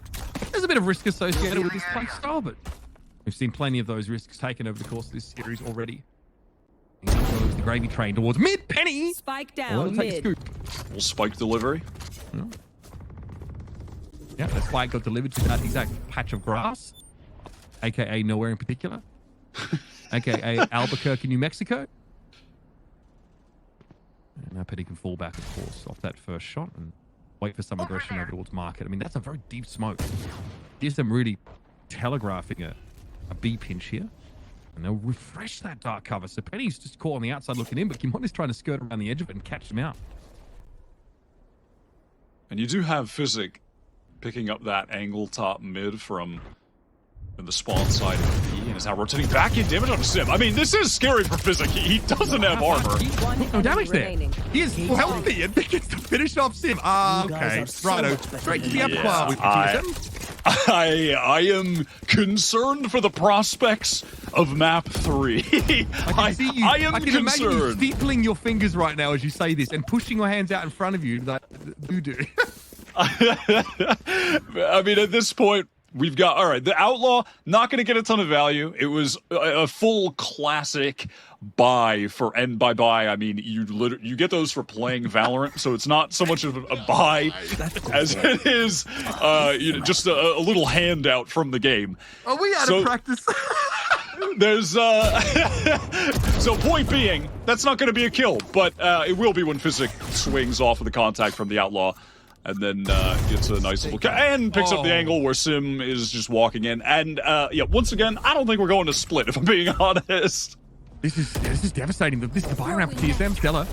There's a bit of risk associated with this play style, but we've seen plenty of those risks taken over the course of this series already. Here goes the gravy train towards mid. Penny! Spike down Take a mid. scoop. Little spike delivery. Yeah, that spike got delivered to that exact patch of grass, aka nowhere in particular, aka Albuquerque, New Mexico. And now Penny can fall back, of course, off that first shot and wait for some aggression over towards market. I mean, that's a very deep smoke. Here's them really telegraphing a B pinch here. And they'll refresh that dark cover. So Penny's just caught on the outside looking in, but Kimon is trying to skirt around the edge of it and catch him out. And you do have Physic picking up that angle top mid from the spawn side of B, and is now rotating back in damage on Sim. I mean, this is scary for Physic. He doesn't have armor. No damage there. He is healthy and gets to finish off Sim. Okay. Righto. Straight to the abattoir with TSM. I am concerned for the prospects of map 3. I am I can imagine you concerned. steepling your fingers right now as you say this and pushing your hands out in front of you like you do. I mean, at this point, we've got, all right, the Outlaw, not going to get a ton of value. It was a full classic buy for, and by buy, I mean, you get those for playing Valorant, so it's not so much of a buy as it is just a little handout from the game. Are we out of practice? There's, so point being, that's not going to be a kill, but it will be when Physic swings off of the contact from the Outlaw. And then gets a nice little and picks up the angle where Sim is just walking in. And yeah, once again, I don't think we're going to split, if I'm being honest. This is devastating. This is the buy round for TSM. Stella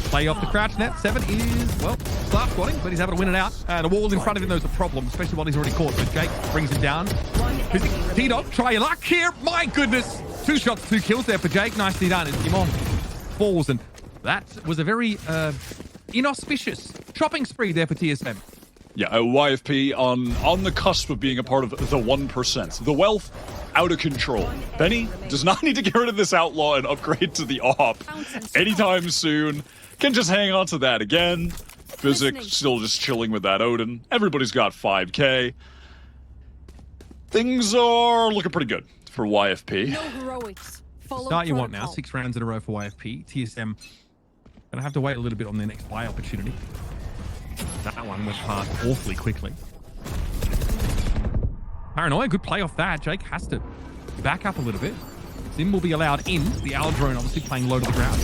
play off the crouch net. 7 is, well, start squatting, but he's able to win it out. The wall in front of him, there's a problem, especially while he's already caught. But Jake brings him down. T-Dog, try your luck here. My goodness. 2 shots, 2 kills there for Jake. Nicely done. And Kimon falls. And that was a very inauspicious shopping spree there for TSM. Yeah, YFP on the cusp of being a part of the 1%. The wealth out of control. Benny does not need to get rid of this Outlaw and upgrade to the AWP anytime soon. Can just hang on to that again. Physic still just chilling with that Odin. Everybody's got 5k. Things are looking pretty good for YFP. No heroics. Follow Start you want protocol. now. 6 rounds in a row for YFP. TSM gonna have to wait a little bit on their next buy opportunity. That one went past awfully quickly. Paranoia, good play off that. Jake has to back up a little bit. Sim will be allowed in. The Owl drone obviously playing low to the ground.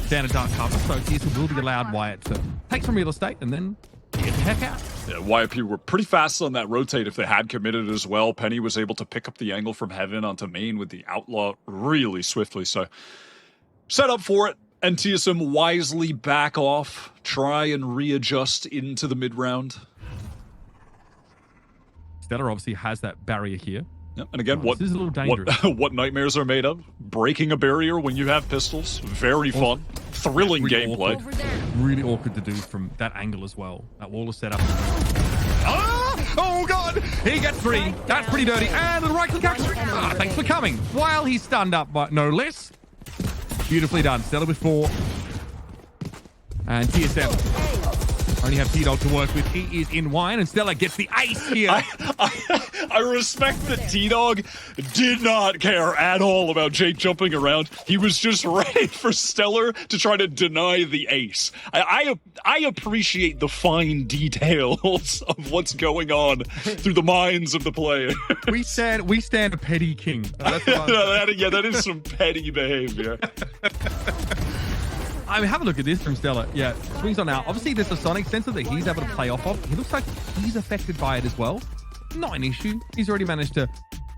Standard dark cover, so TSM will be allowed Wyatt to take some real estate and then get the heck out. Yeah, YFP were pretty fast on that rotate if they had committed as well. Penny was able to pick up the angle from heaven onto main with the Outlaw really swiftly. So set up for it, and TSM wisely back off, try and readjust into the mid-round. Stellar obviously has that barrier here. Yep. And again, This is a little dangerous. what nightmares are made of? Breaking a barrier when you have pistols. Very fun. Thrilling Really gameplay. Over there. Really awkward to do from that angle as well. That wall is set up. Ah! Oh, God! He gets 3. That's pretty dirty. And the right click action. Thanks for coming. While he's stunned up, but no less. Beautifully done. Stellar with 4. And TSM only have T-Dog to work with. He is in wine, and Stellar gets the ace here. I respect that T-Dog did not care at all about Jake jumping around. He was just ready for Stellar to try to deny the ace. I appreciate the fine details of what's going on through the minds of the player. we stand a petty king. That's what I'm saying. That is some petty behavior. I mean, have a look at this from Stellar. Yeah, swings on out. Obviously, there's a sonic sensor that he's able to play off of. He looks like he's affected by it as well. Not an issue. He's already managed to,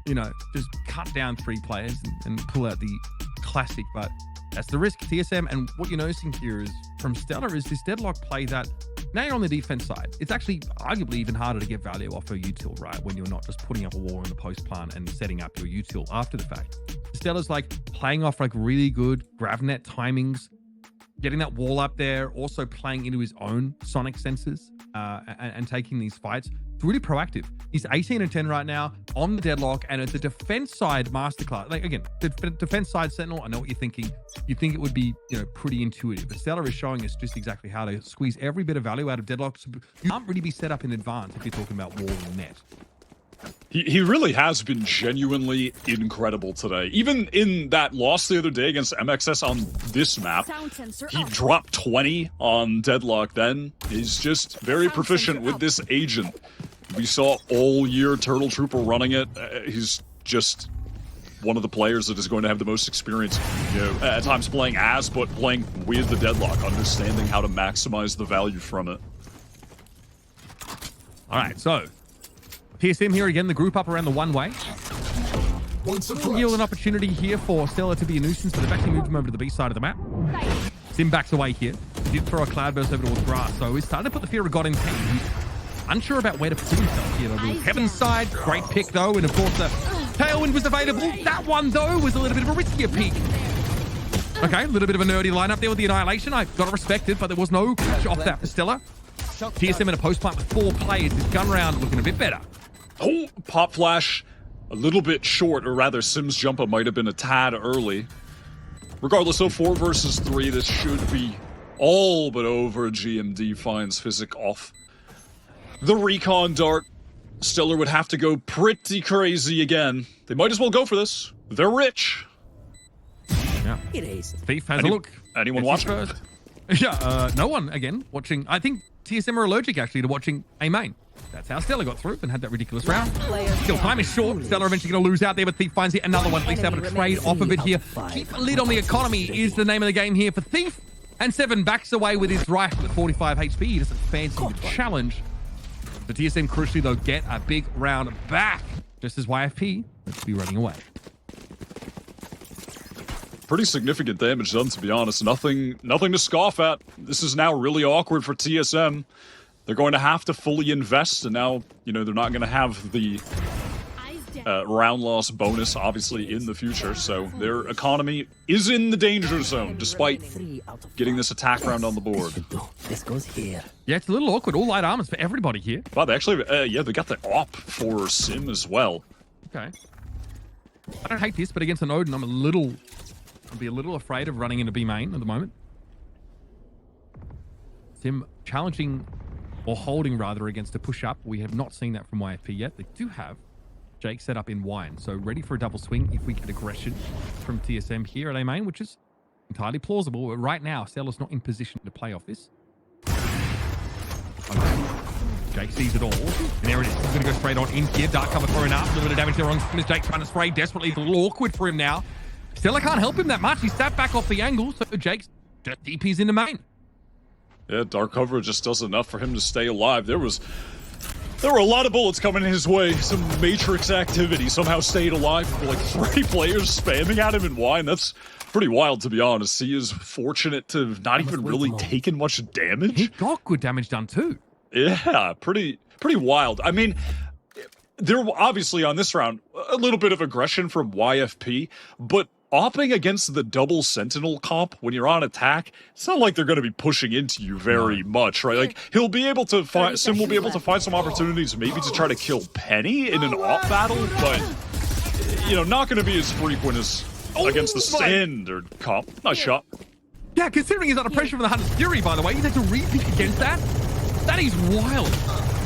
just cut down 3 players and pull out the classic. But that's the risk. TSM, and what you're noticing here is from Stellar is this deadlock play that now you're on the defense side. It's actually arguably even harder to get value off a util, right? When you're not just putting up a wall in the post plant and setting up your util after the fact. Stellar's like playing off like really good GravNet timings, getting that wall up there, also playing into his own sonic sensors and taking these fights. It's really proactive. He's 18 and 10 right now on the deadlock, and it's a defense side masterclass. Like, again, the defense side Sentinel, I know what you're thinking. You think it would be, pretty intuitive. But Stellar is showing us just exactly how to squeeze every bit of value out of deadlock. So you can't really be set up in advance if you're talking about wall and net. He really has been genuinely incredible today. Even in that loss the other day against MXS on this map, he dropped 20 on Deadlock then. He's just very proficient with this agent. We saw all year Turtle Trooper running it. He's just one of the players that is going to have the most experience, at times playing as, but playing with the Deadlock, understanding how to maximize the value from it. All right, so TSM here again, the group up around the one-way. Yield an opportunity here for Stellar to be a nuisance, but they've actually moved him over to the B side of the map. Sim backs away here. He did throw a cloudburst over towards grass, so he's starting to put the fear of God in Penny. He's unsure about where to put himself here. Heaven's side, great pick though, and of course the Tailwind was available. That one though was a little bit of a riskier pick. Okay, a little bit of a nerdy lineup there with the Annihilation. I got to respect it, but there was no catch off that for Stellar. TSM in a post plant with 4 players. This gun round looking a bit better. Oh, pop flash a little bit short, or rather Sim's jumper might have been a tad early. Regardless, though, 4 versus 3, this should be all but over. GMD finds Physic off the recon dart. Stellar would have to go pretty crazy again. They might as well go for this. They're rich. Yeah. Thief has a look. Anyone watching? First. Yeah, no one, again, watching. I think TSM are allergic, actually, to watching A main. That's how Stellar got through and had that ridiculous round. Still, time is short. Stellar eventually going to lose out there, but Thief finds yet another one. At least able to trade off of it here. Keep a lid on the economy is the name of the game here for Thief. And 7 backs away with his rifle at 45 HP. He doesn't fancy the challenge. The TSM crucially, though, get a big round back. Just as YFP looks to be running away. Pretty significant damage done, to be honest. Nothing to scoff at. This is now really awkward for TSM. They're going to have to fully invest, and now, they're not going to have the round loss bonus, obviously, in the future. So their economy is in the danger zone, despite getting this attack round on the board. This goes here. Yeah, it's a little awkward. All light armors for everybody here. Wow, they actually, they got the op for Sim as well. Okay. I don't hate this, but against an Odin, I'd be a little afraid of running into B main at the moment. Sim challenging, or holding rather, against a push-up. We have not seen that from YFP yet. They do have Jake set up in wine, so ready for a double swing if we get aggression from TSM here at A main, which is entirely plausible. But right now, Stellar's not in position to play off this. Okay. Jake sees it all. And there it is. He's going to go straight on in here. Dark cover thrown up. A little bit of damage there on Spin as Jake trying to spray desperately. It's a little awkward for him now. Stella can't help him that much. He sat back off the angle. So Jake's just DP's in the main. Yeah, dark cover just does enough for him to stay alive. There were a lot of bullets coming his way. Some Matrix activity somehow stayed alive with like 3 players spamming at him in Y, and that's pretty wild, to be honest. He is fortunate to have not even really taken much damage. He got good damage done too. Yeah, pretty wild. I mean, there were obviously on this round a little bit of aggression from YFP, but opping against the double sentinel comp when you're on attack, it's not like they're going to be pushing into you very much, right? Like he'll be able to find, Sim will be able to find some opportunities maybe to try to kill Penny in an op battle, but you know, not going to be as frequent as against the standard comp. Nice shot. Yeah, considering he's under pressure from the Hunter's Fury, by the way, he's had to re-pick against that. That is wild.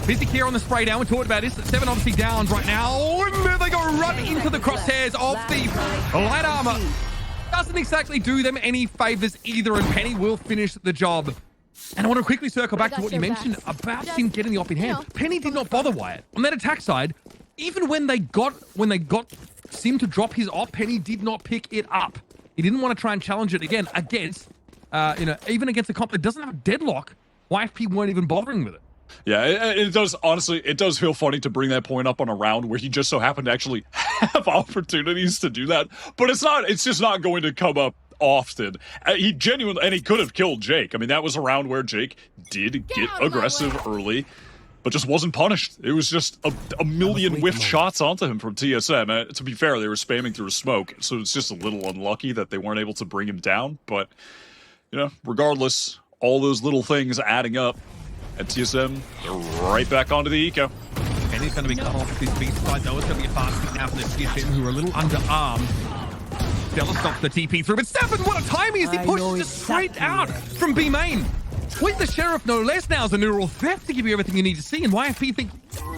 Physic here on the spray down. We talked about this. 7 obviously down right now. And there they go, run into the crosshairs of the light armor. Doesn't exactly do them any favors either, and Penny will finish the job. And I want to quickly circle back to what you mentioned about him getting the op in hand. Penny did not bother Wyatt. On that attack side, even when they got Sim to drop his op, Penny did not pick it up. He didn't want to try and challenge it again against, even against a comp that doesn't have a deadlock. YFP weren't even bothering with it. Yeah, it does, honestly, it does feel funny to bring that point up on a round where he just so happened to actually have opportunities to do that. But it's just not going to come up often. He genuinely, and he could have killed Jake. I mean, that was a round where Jake did get aggressive early, but just wasn't punished. It was just a million whiffed shots onto him from TSM. To be fair, they were spamming through smoke, so it's just a little unlucky that they weren't able to bring him down. But, you know, regardless, all those little things adding up. At TSM, they're right back onto the eco. And he's going to be cut off this beast side, though. It's going to be a fast pick now for the TSM, who are a little underarmed. Stella stops the TP through, but Stefan, what a timing as he pushes it straight out from B main. With the Sheriff, no less, now is a neural theft to give you everything you need to see, and YFP think,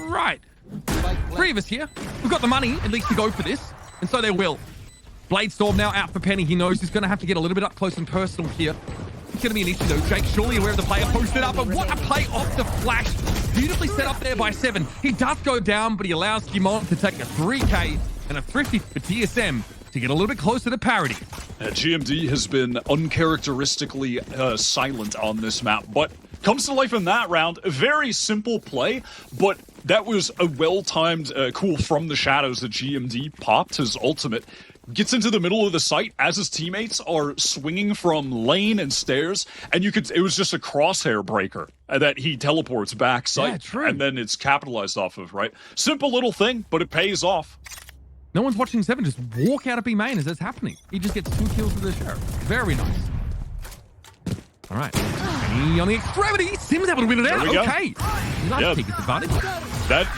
right, 3 of us here. We've got the money, at least, to go for this, and so they will. Blade Storm now out for Penny. He knows he's going to have to get a little bit up close and personal here. It's going to be an issue, though. Jake surely aware of the player posted up, but what a play off the flash. Beautifully set up there by 7. He does go down, but he allows Gimon to take a 3K and a thrifty for TSM to get a little bit closer to parity. GMD has been uncharacteristically silent on this map, but comes to life in that round. A very simple play, but that was a well-timed cool from the shadows that GMD popped his ultimate. Gets into the middle of the site as his teammates are swinging from lane and stairs, and it was just a crosshair breaker that he teleports back site, and then it's capitalized off of, right? Simple little thing, but it pays off. No one's watching 7 just walk out of B main as that's happening. He just gets 2 kills with the Sheriff. Very nice. All right. Penny on the extremity. Sim's able to win it out. Okay. He likes to take his advantage.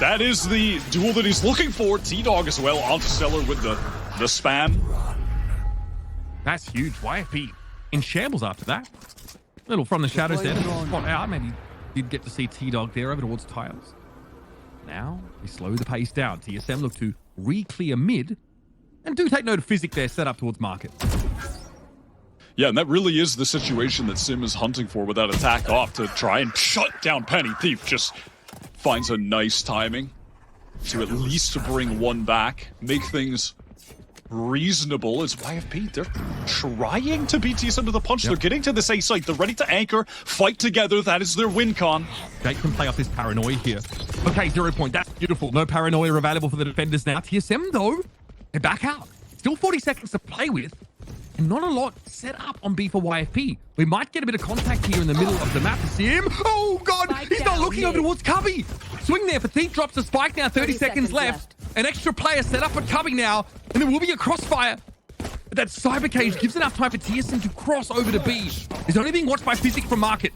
That is the duel that he's looking for. T-Dog as well onto Stellar with the spam. That's huge. YFP in shambles after that. Little from the shadows there. Spot out. Maybe did get to see T-Dog there over towards Tiles. Now we slow the pace down. TSM look to re-clear mid. And do take note of Physic there set up towards market. Yeah, and that really is the situation that Sim is hunting for with that attack off to try and shut down Penny. Thief just finds a nice timing to at least to bring 1 back, make things reasonable. As YFP, they're trying to beat TSM to the punch. They're getting to this A site. They're ready to anchor, fight together. That is their win con. Jake can play off this paranoia here. Okay, 0 point. That's beautiful. No paranoia available for the defenders now. TSM, though, they're back out. Still 40 seconds to play with. And not a lot set up on B for YFP. We might get a bit of contact here in the middle of the map to see him. Oh, God! He's not looking over towards Cubby. Swing there for Thief. Drops the spike now. 30 seconds left. An extra player set up for Cubby now. And there will be a crossfire. But that cyber cage gives enough time for TSM to cross over to B. He's only being watched by Physic from market.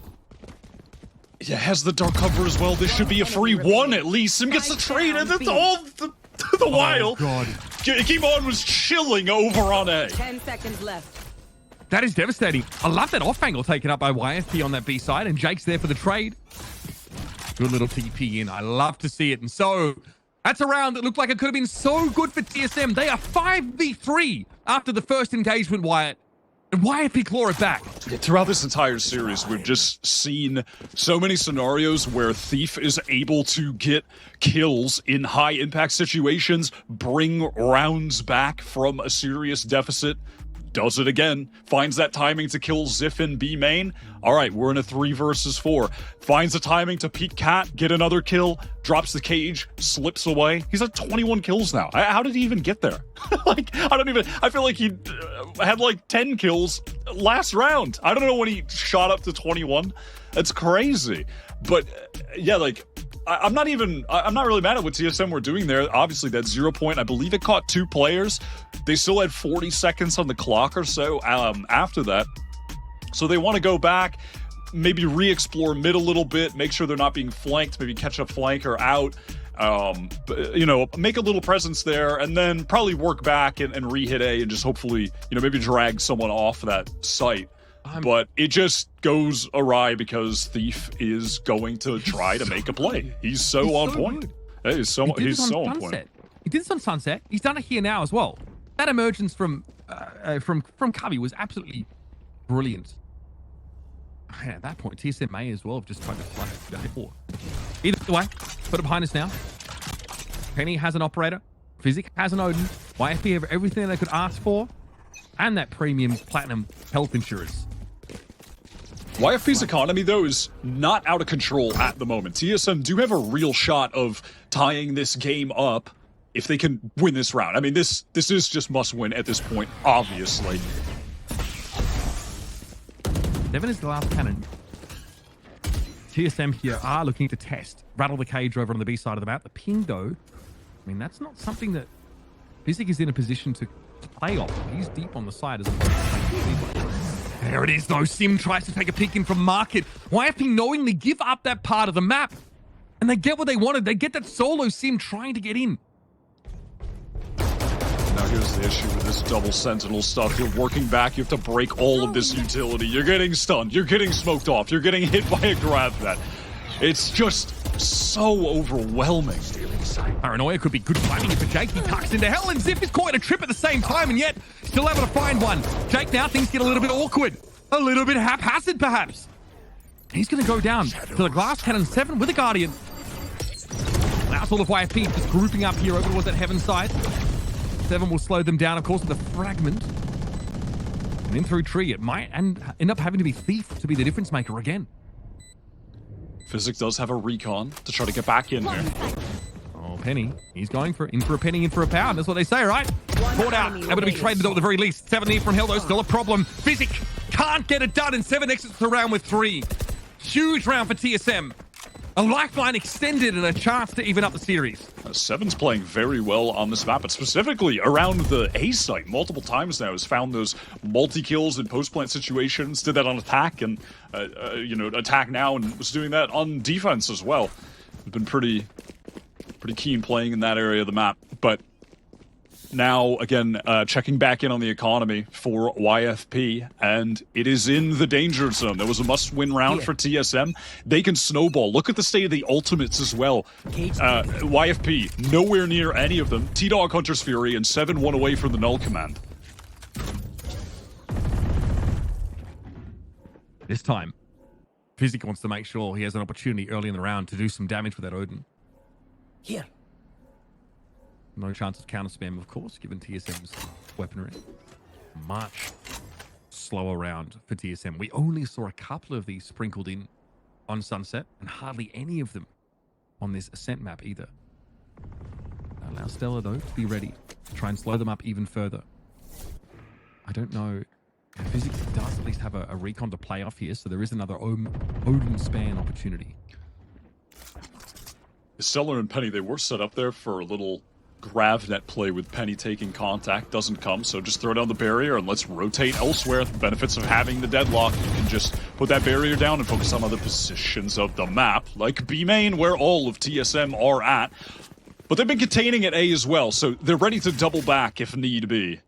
Yeah, has the dark cover as well. This should be a free 1 at least. Sim gets the trade, and it's all the while. Oh, God. Kimon was chilling over on A. 10 seconds left. That is devastating. I love that off angle taken up by YFP on that B side, and Jake's there for the trade. Good little TP in. I love to see it. And so that's a round that looked like it could have been so good for TSM. They are 5v3 after the first engagement, Wyatt. And YFP claw it back. Throughout this entire series, we've just seen so many scenarios where Thief is able to get kills in high-impact situations, bring rounds back from a serious deficit, does it again, finds that timing to kill Ziff in B main. All right, we're in a 3 versus 4. Finds the timing to peek Cat, get another kill, drops the cage, slips away. He's at 21 kills now. How did he even get there? I feel like he had like 10 kills last round. I don't know when he shot up to 21. That's crazy. But yeah, like, I'm not really mad at what TSM were doing there. Obviously, that 0 point, I believe it caught 2 players. They still had 40 seconds on the clock or so after that. So they want to go back, maybe re-explore mid a little bit, make sure they're not being flanked, maybe catch a flanker out, you know, make a little presence there, and then probably work back and re-hit A and just hopefully, you know, maybe drag someone off that site. But it just goes awry because Thief is going to try to make a play. He's so on point. He's so on point. He did this on Sunset. He's done it here now as well. That emergence from Cubby was absolutely brilliant. And at that point, TSM may as well have just tried to flush it forward. Either way, put it behind us now. Penny has an operator. Physic has an Odin. YFP have everything they could ask for. And that premium platinum health insurance. YFP's economy, though, is not out of control at the moment. TSM do have a real shot of tying this game up if they can win this round. I mean, this is just must win at this point, obviously. Devin is the last cannon. TSM here are looking to test. Rattle the cage over on the B side of the map. The ping, though, I mean, that's not something that Physic is in a position to play off. He's deep on the side as well. There it is, though. Sim tries to take a peek in from Market. YFP knowingly give up that part of the map. And they get what they wanted. They get that solo Sim trying to get in. Now here's the issue with this double sentinel stuff. You're working back. You have to break all of this utility. You're getting stunned. You're getting smoked off. You're getting hit by a grab net. It's just so overwhelming. Paranoia could be good timing for Jake. He tucks into hell, and Ziff is caught in a trip at the same time, and yet still able to find one. Jake, now things get a little bit awkward. A little bit haphazard, perhaps. He's going to go down to the glass cannon 7 with a Guardian. That's all of YFP just grouping up here over towards that heaven side. 7 will slow them down, of course, with a fragment. And in through tree, it might end up having to be Thief to be the difference maker again. Physic does have a recon to try to get back in here. Oh, Penny. He's going for in for a penny, in for a pound. That's what they say, right? Caught out. Able to be traded at the very least. 7 here from Hell, though. Still a problem. Physic can't get it done, and 7 exits the round with 3. Huge round for TSM. A lifeline extended and a chance to even up the series. 7's playing very well on this map, but specifically around the A site multiple times now. Has found those multi-kills in post-plant situations, did that on attack, and you know, attack now, and was doing that on defense as well. Been pretty keen playing in that area of the map. But now, again, checking back in on the economy for YFP, and it is in the danger zone. There was a must-win round for TSM. They can snowball. Look at the state of the ultimates as well. YFP, nowhere near any of them. T-Dog, Hunter's Fury, and 7 1 away from the null command. This time, Physic wants to make sure he has an opportunity early in the round to do some damage with that Odin. Here. No chance of counter spam, of course, given TSM's weaponry. Much slower round for TSM. We only saw a couple of these sprinkled in on Sunset, and hardly any of them on this Ascent map either. Allow Stella, though, to be ready to try and slow them up even further. I don't know. Physics does at least have a recon to play off here, so there is another Odin span opportunity. Stellar and Penny, they were set up there for a little Gravnet play with Penny taking contact. Doesn't come, so just throw down the barrier and let's rotate elsewhere. The benefits of having the deadlock, you can just put that barrier down and focus on other positions of the map, like B main, where all of TSM are at. But they've been containing at A as well, so they're ready to double back if need be.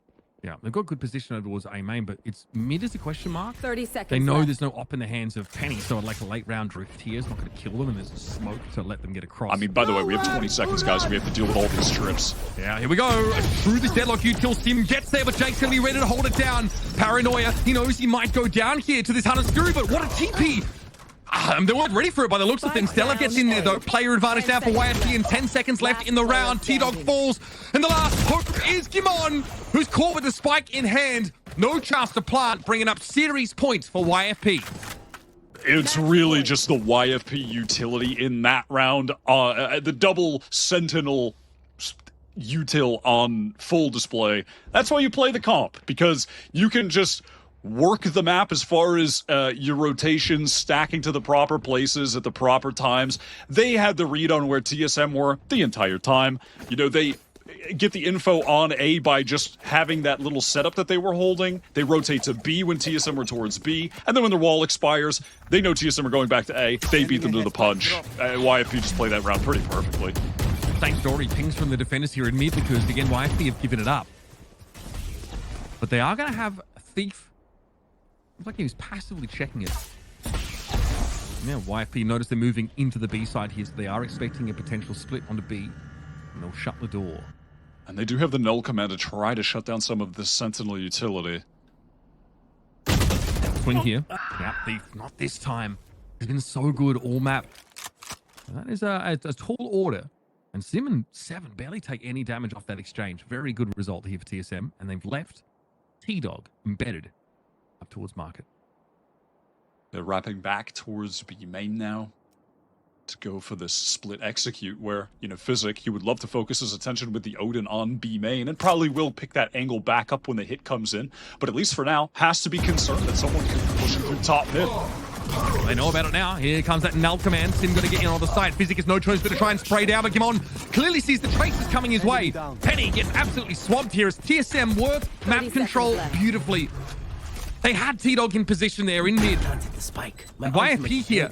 Yeah, they've got good position over towards A main, but it's mid is a question mark. 30 seconds They know left. there's no op in the hands of Penny, so like a late round drift here is not going to kill them, and there's smoke to let them get across. I mean, by the way, we have 20 seconds, guys, and we have to deal with all these trips. Yeah, here we go. Through this deadlock, util Sim gets there, but Jake's going to be ready to hold it down. Paranoia, he knows he might go down here to this Hunter's Screw, but what a TP! They weren't ready for it by the looks of things. Stella gets in there though. Player advantage now for YFP and 10 seconds left in the round. T-Dog falls. And the last hook is Gimon, who's caught with the spike in hand. No chance to plant, bringing up series points for YFP. It's really just the YFP utility in that round. The double Sentinel util on full display. That's why you play the comp, because you can just work the map as far as your rotations, stacking to the proper places at the proper times. They had the read on where TSM were the entire time. You know, they get the info on A by just having that little setup that they were holding. They rotate to B when TSM were towards B, and then when their wall expires, they know TSM are going back to A. They beat them to the punch. YFP just played that round pretty perfectly. Same story, pings from the defenders here in mid, because again, YFP have given it up. But they are going to have Thief. Looks like he was passively checking it. Yeah, YFP notice they're moving into the B side here, so they are expecting a potential split onto B, and they'll shut the door. And they do have the null command to try to shut down some of this Sentinel utility. Swing here. Yeah, Thief, not this time. He's been so good all map. And that is a tall order. And Sim and 7 barely take any damage off that exchange. Very good result here for TSM. And they've left T-Dog embedded up towards market. They're wrapping back towards B main now to go for this split execute where, you know, Physic, he would love to focus his attention with the Odin on B main and probably will pick that angle back up when the hit comes in. But at least for now, has to be concerned that someone can push him through top mid. They know about it now. Here comes that null command. Sim going to get in on the side. Physic has no choice but to try and spray down, but Gimon clearly sees the traces coming his way. Penny gets absolutely swamped here as TSM work map control beautifully. They had T-Dog in position there in mid. And YFP here.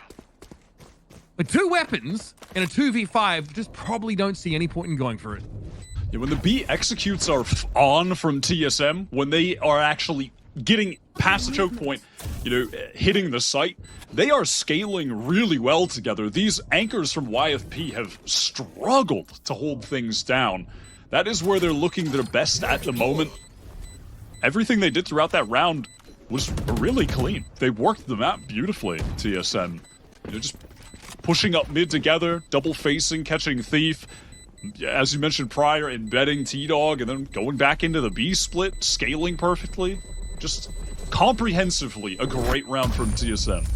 With 2 weapons in a 2v5, just probably don't see any point in going for it. Yeah, when the B executes are on from TSM, when they are actually getting past the choke point, you know, hitting the site, they are scaling really well together. These anchors from YFP have struggled to hold things down. That is where they're looking their best at the moment. Everything they did throughout that round was really clean. They worked the map beautifully, TSM. You know, just pushing up mid together, double facing, catching Thief. As you mentioned prior, embedding T-Dog, and then going back into the B split, scaling perfectly. Just comprehensively a great round from TSM.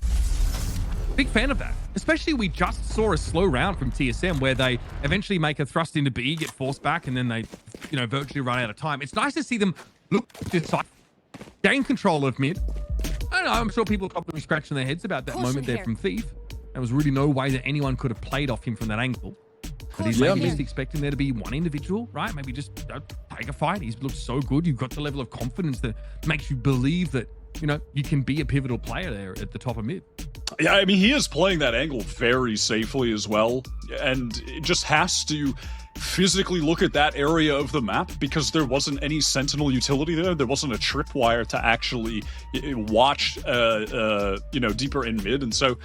Big fan of that. Especially we just saw a slow round from TSM where they eventually make a thrust into B, get forced back, and then they, you know, virtually run out of time. It's nice to see them look decisive, gain control of mid. I don't know, I'm sure people are probably scratching their heads about that moment there from Thief. There was really no way that anyone could have played off him from that angle. But he's maybe just expecting there to be one individual, right? Maybe just take a fight. He's looked so good. You've got the level of confidence that makes you believe that, you know, you can be a pivotal player there at the top of mid. Yeah, I mean, he is playing that angle very safely as well. And it just has to physically look at that area of the map because there wasn't any Sentinel utility there. There wasn't a tripwire to actually watch, you know, deeper in mid. And so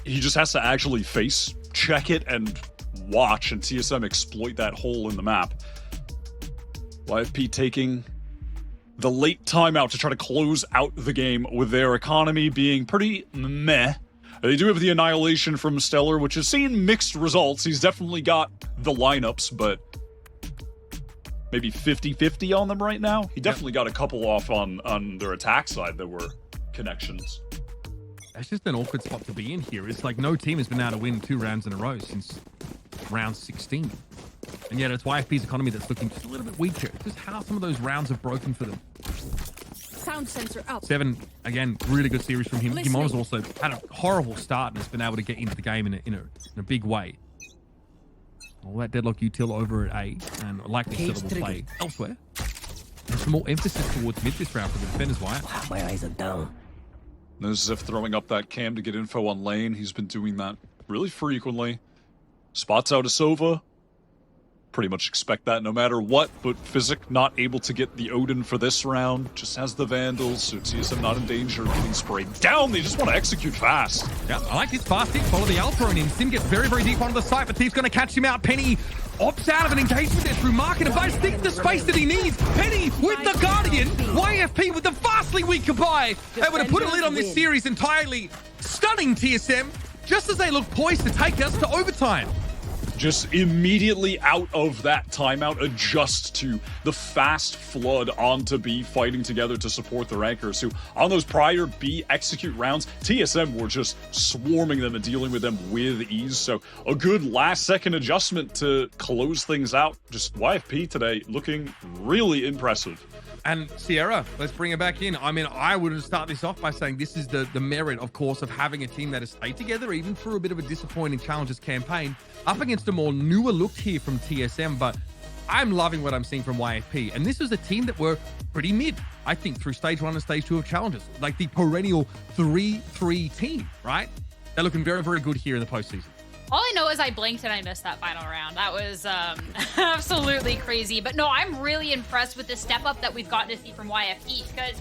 he just has to actually face check it and watch, and TSM exploit that hole in the map. YFP taking the late timeout to try to close out the game with their economy being pretty meh. They do have the Annihilation from Stellar, which has seen mixed results. He's definitely got the lineups, but maybe 50-50 on them right now. He definitely got a couple off on their attack side that were connections. That's just an awkward spot to be in here. It's like no team has been able to win 2 rounds in a row since round 16. And yet it's YFP's economy that's looking just a little bit weaker. Just how some of those rounds have broken for them. Sound sensor up. 7, again, really good series from him. Gimona's also had a horrible start and has been able to get into the game in a big way. All that deadlock util over at A, and likely still will play elsewhere. There's some more emphasis towards mid this round for the defenders, Wyatt. My eyes are down. There's Ziff throwing up that cam to get info on lane. He's been doing that really frequently. Spots out a Sova. pretty much expect that no matter what, but Physic not able to get the Odin for this round, just has the Vandals, so TSM not in danger of getting sprayed down. They just want to execute fast. Yeah, I like this fast hit, follow the Alpha and in. Sim gets very, very deep onto the site, but Thief's going to catch him out. Penny opts out of an engagement there through market advice, thinks the space that he needs. Penny with the Guardian, YFP with the vastly weaker buy, able to put a lid on this series entirely. Stunning TSM, just as they look poised to take us to overtime. Just immediately out of that timeout, adjust to the fast flood onto B, fighting together to support the rankers, who on those prior B execute rounds, TSM were just swarming them and dealing with them with ease. So a good last second adjustment to close things out. Just YFP today looking really impressive. And Sierra, let's bring her back in. I mean, I would start this off by saying this is the merit, of course, of having a team that has stayed together, even through a bit of a disappointing Challengers campaign, up against a more newer look here from TSM. But I'm loving what I'm seeing from YFP. And this was a team that were pretty mid, I think, through stage 1 and stage 2 of Challengers. Like the perennial 3-3 team, right? They're looking very, very good here in the postseason. All I know is I blinked and I missed that final round. That was absolutely crazy. But no, I'm really impressed with the step up that we've gotten to see from YFP because,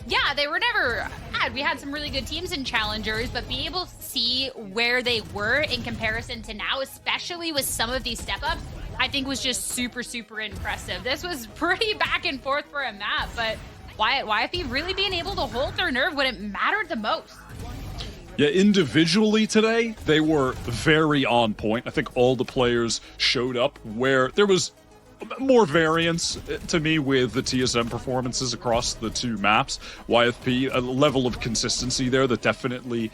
yeah, they were never bad. We had some really good teams in Challengers, but being able to see where they were in comparison to now, especially with some of these step ups, I think was just super, super impressive. This was pretty back and forth for a map, but YFP really being able to hold their nerve when it mattered the most. Yeah, individually today, they were very on point. I think all the players showed up where there was more variance to me with the TSM performances across the two maps. YFP, a level of consistency there that definitely,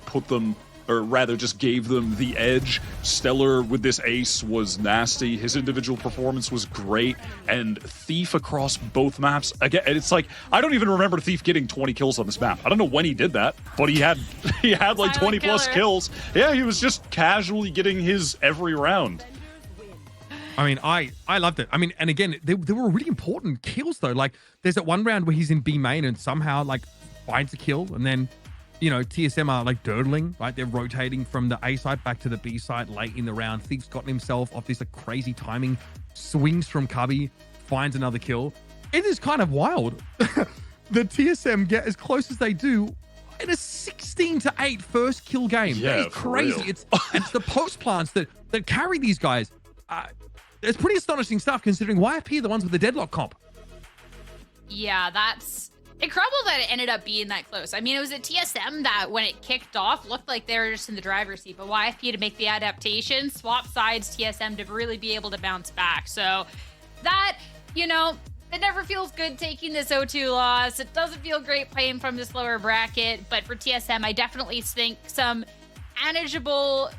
put them, or rather just gave them the edge. Stellar with this ace was nasty. His individual performance was great. And Thief across both maps. Again, it's like, I don't even remember Thief getting 20 kills on this map. I don't know when he did that, but he had like 20 plus kills. Yeah, he was just casually getting his every round. I mean, I loved it. I mean, and again, there were really important kills though. Like there's that one round where he's in B main and somehow like finds a kill, and then TSM are like dirtling, right? They're rotating from the A side back to the B side late in the round. Thief's gotten himself off this like crazy timing, swings from Cubby, finds another kill. It is kind of wild. The TSM get as close as they do in a 16-8 first kill game. Yeah, that is crazy. It's the post plants that carry these guys. It's pretty astonishing stuff considering YFP are the ones with the deadlock comp. Yeah, that's incredible that it ended up being that close. I mean, it was a TSM that when it kicked off looked like they were just in the driver's seat, but YFP to make the adaptation, swap sides, TSM to really be able to bounce back. So that, it never feels good taking this 0-2 loss. It doesn't feel great playing from this lower bracket, but for TSM, I definitely think some manageable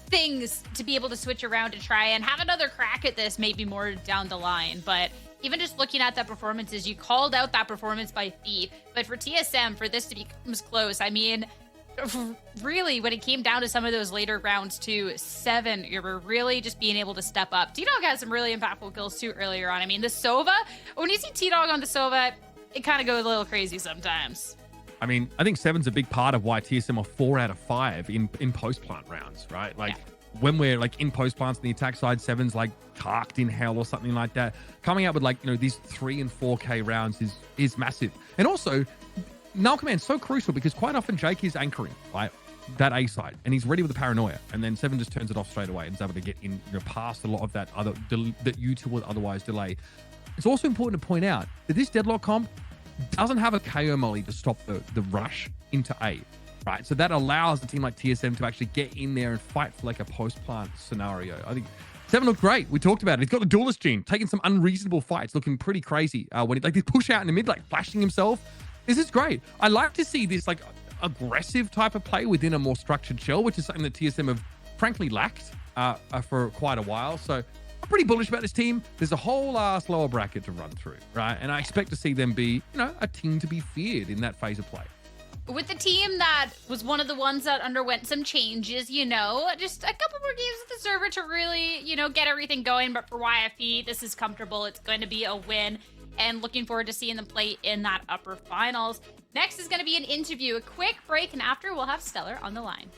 things to be able to switch around to try and have another crack at this maybe more down the line. But even just looking at that performances, you called out that performance by Thief, but for TSM, for this to be close, I mean, really, when it came down to some of those later rounds too, 7, you were really just being able to step up. T-Dog had some really impactful kills too earlier on. I mean, the Sova, when you see T-Dog on the Sova, it kind of goes a little crazy sometimes. I mean, I think 7's a big part of why TSM are 4 out of 5 in post-plant rounds, right? Like, when we're like in post-plants on the attack side, 7's like carked in hell or something like that. Coming out with like, these 3 and 4K rounds is massive. And also, Null Command's so crucial because quite often Jake is anchoring, right? That A side, and he's ready with the paranoia, and then 7 just turns it off straight away and is able to get in, past a lot of that that you two would otherwise delay. It's also important to point out that this deadlock comp doesn't have a KO molly to stop the rush into A, right? So that allows a team like TSM to actually get in there and fight for like a post-plant scenario. I think 7 looked great. We talked about it. He's got the duelist gene, taking some unreasonable fights, looking pretty crazy. When he like this push out in the mid, like flashing himself. This is great. I like to see this like aggressive type of play within a more structured shell, which is something that TSM have frankly lacked for quite a while. So I'm pretty bullish about this team. There's a whole lower bracket to run through, right? And I expect to see them be, a team to be feared in that phase of play. With the team that was one of the ones that underwent some changes, just a couple more games with the server to really, get everything going. But for YFP, this is comfortable. It's going to be a win. And looking forward to seeing them play in that upper finals. Next is going to be an interview, a quick break, and after we'll have Stellar on the line.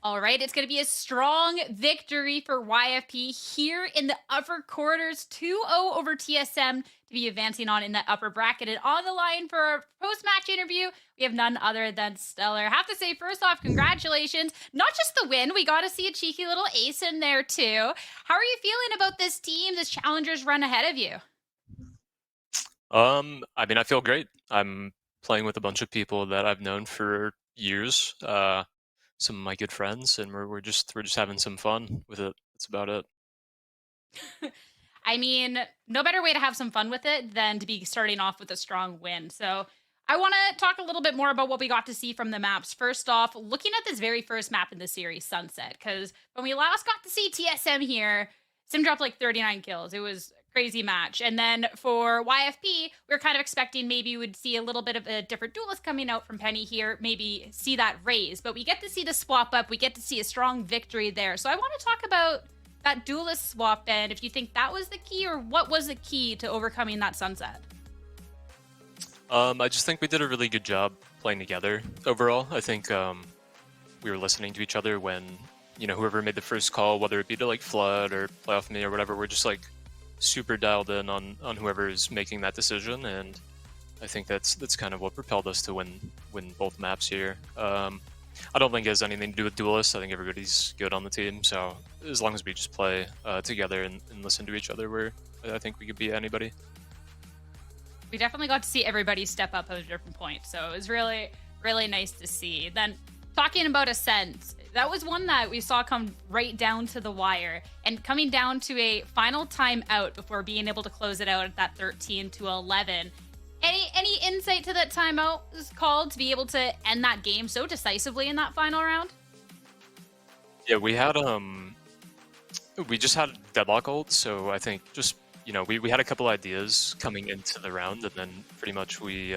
All right, it's going to be a strong victory for YFP here in the upper quarters, 2-0 over TSM to be advancing on in that upper bracket. And on the line for our post-match interview, we have none other than Stellar. I have to say, first off, congratulations. Not just the win, we got to see a cheeky little ace in there too. How are you feeling about this team, this Challengers run ahead of you? I mean, I feel great. I'm playing with a bunch of people that I've known for years. Some of my good friends, and we're just having some fun with it. That's about it. I mean, no better way to have some fun with it than to be starting off with a strong win. So I want to talk a little bit more about what we got to see from the maps. First off, looking at this very first map in the series, Sunset, because when we last got to see TSM here, Sim dropped like 39 kills. It was crazy match. And then for YFP, we were kind of expecting maybe we would see a little bit of a different duelist coming out from Penny here, maybe see that raise, but we get to see the swap up. We get to see a strong victory there. So I want to talk about that duelist swap and if you think that was the key or what was the key to overcoming that sunset. I just think we did a really good job playing together overall. I think we were listening to each other when, you know, whoever made the first call, whether it be to like flood or play off me or whatever, we're just like super dialed in on whoever is making that decision, and I think that's kind of what propelled us to win both maps here. I don't think it has anything to do with duelists. I think everybody's good on the team, so as long as we just play together and listen to each other, I think we could beat anybody. We definitely got to see everybody step up at a different point, so it was really, really nice to see. Then talking about Ascent, that was one that we saw come right down to the wire and coming down to a final timeout before being able to close it out at that 13-11. Any insight to that timeout was called to be able to end that game so decisively in that final round? Yeah, we just had deadlock ult, so I think just, you know, we had a couple ideas coming into the round, and then pretty much we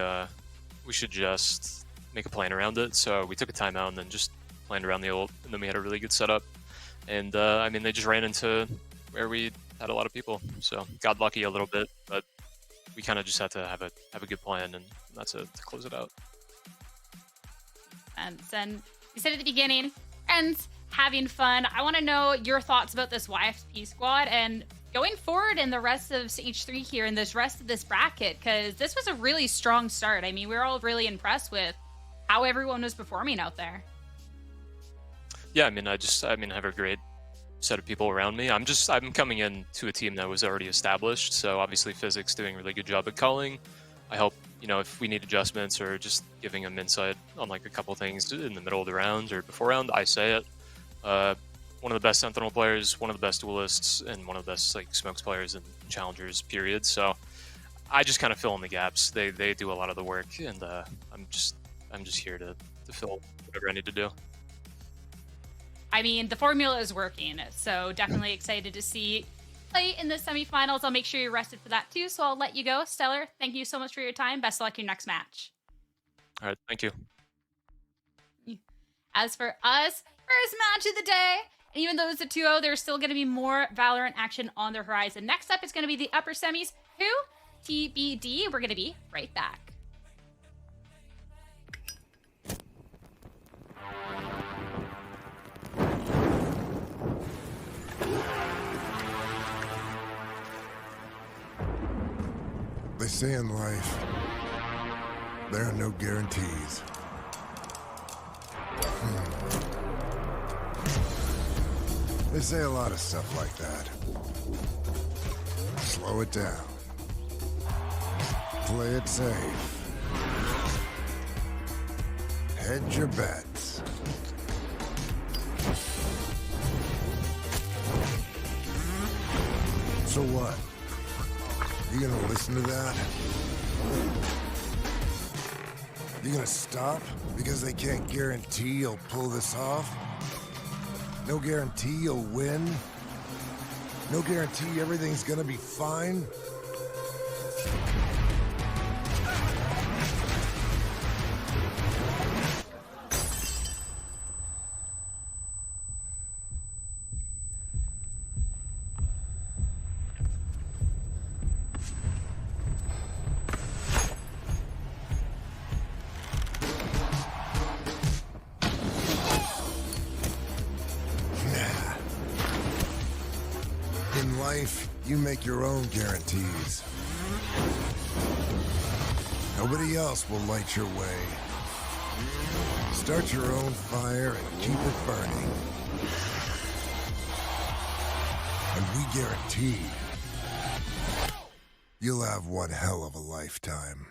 should just make a plan around it. So we took a timeout and then just planned around the ult, and then we had a really good setup. And I mean, they just ran into where we had a lot of people, so got lucky a little bit, but we kind of just had to have a good plan, and that's it to close it out. And then you said at the beginning, friends having fun. I want to know your thoughts about this YFP squad and going forward in the rest of stage 3 here in this rest of this bracket, because this was a really strong start. I mean, we were all really impressed with how everyone was performing out there. Yeah, I mean, I have a great set of people around me. I'm coming in to a team that was already established, so obviously Physics doing a really good job at calling. I help, you know, if we need adjustments or just giving them insight on like a couple things in the middle of the round or before round, I say it. One of the best Sentinel players, one of the best duelists, and one of the best like smokes players in Challengers, period. So I just kind of fill in the gaps. They do a lot of the work, and I'm just here to fill whatever I need to do. I mean, the formula is working, so definitely excited to see play in the semifinals. I'll make sure you're rested for that too, so I'll let you go. Stellar, thank you so much for your time. Best of luck in your next match. All right, thank you. As for us, first match of the day, and even though it's a 2-0, there's still going to be more Valorant action on the horizon. Next up is going to be the upper semis. Who? TBD. We're going to be right back. They say in life, there are no guarantees. They say a lot of stuff like that. Slow it down. Play it safe. Hedge your bets. So what? You gonna listen to that? You gonna stop because they can't guarantee you'll pull this off? No guarantee you'll win? No guarantee everything's gonna be fine? In life, you make your own guarantees. Nobody else will light your way. Start your own fire and keep it burning. And we guarantee you'll have one hell of a lifetime.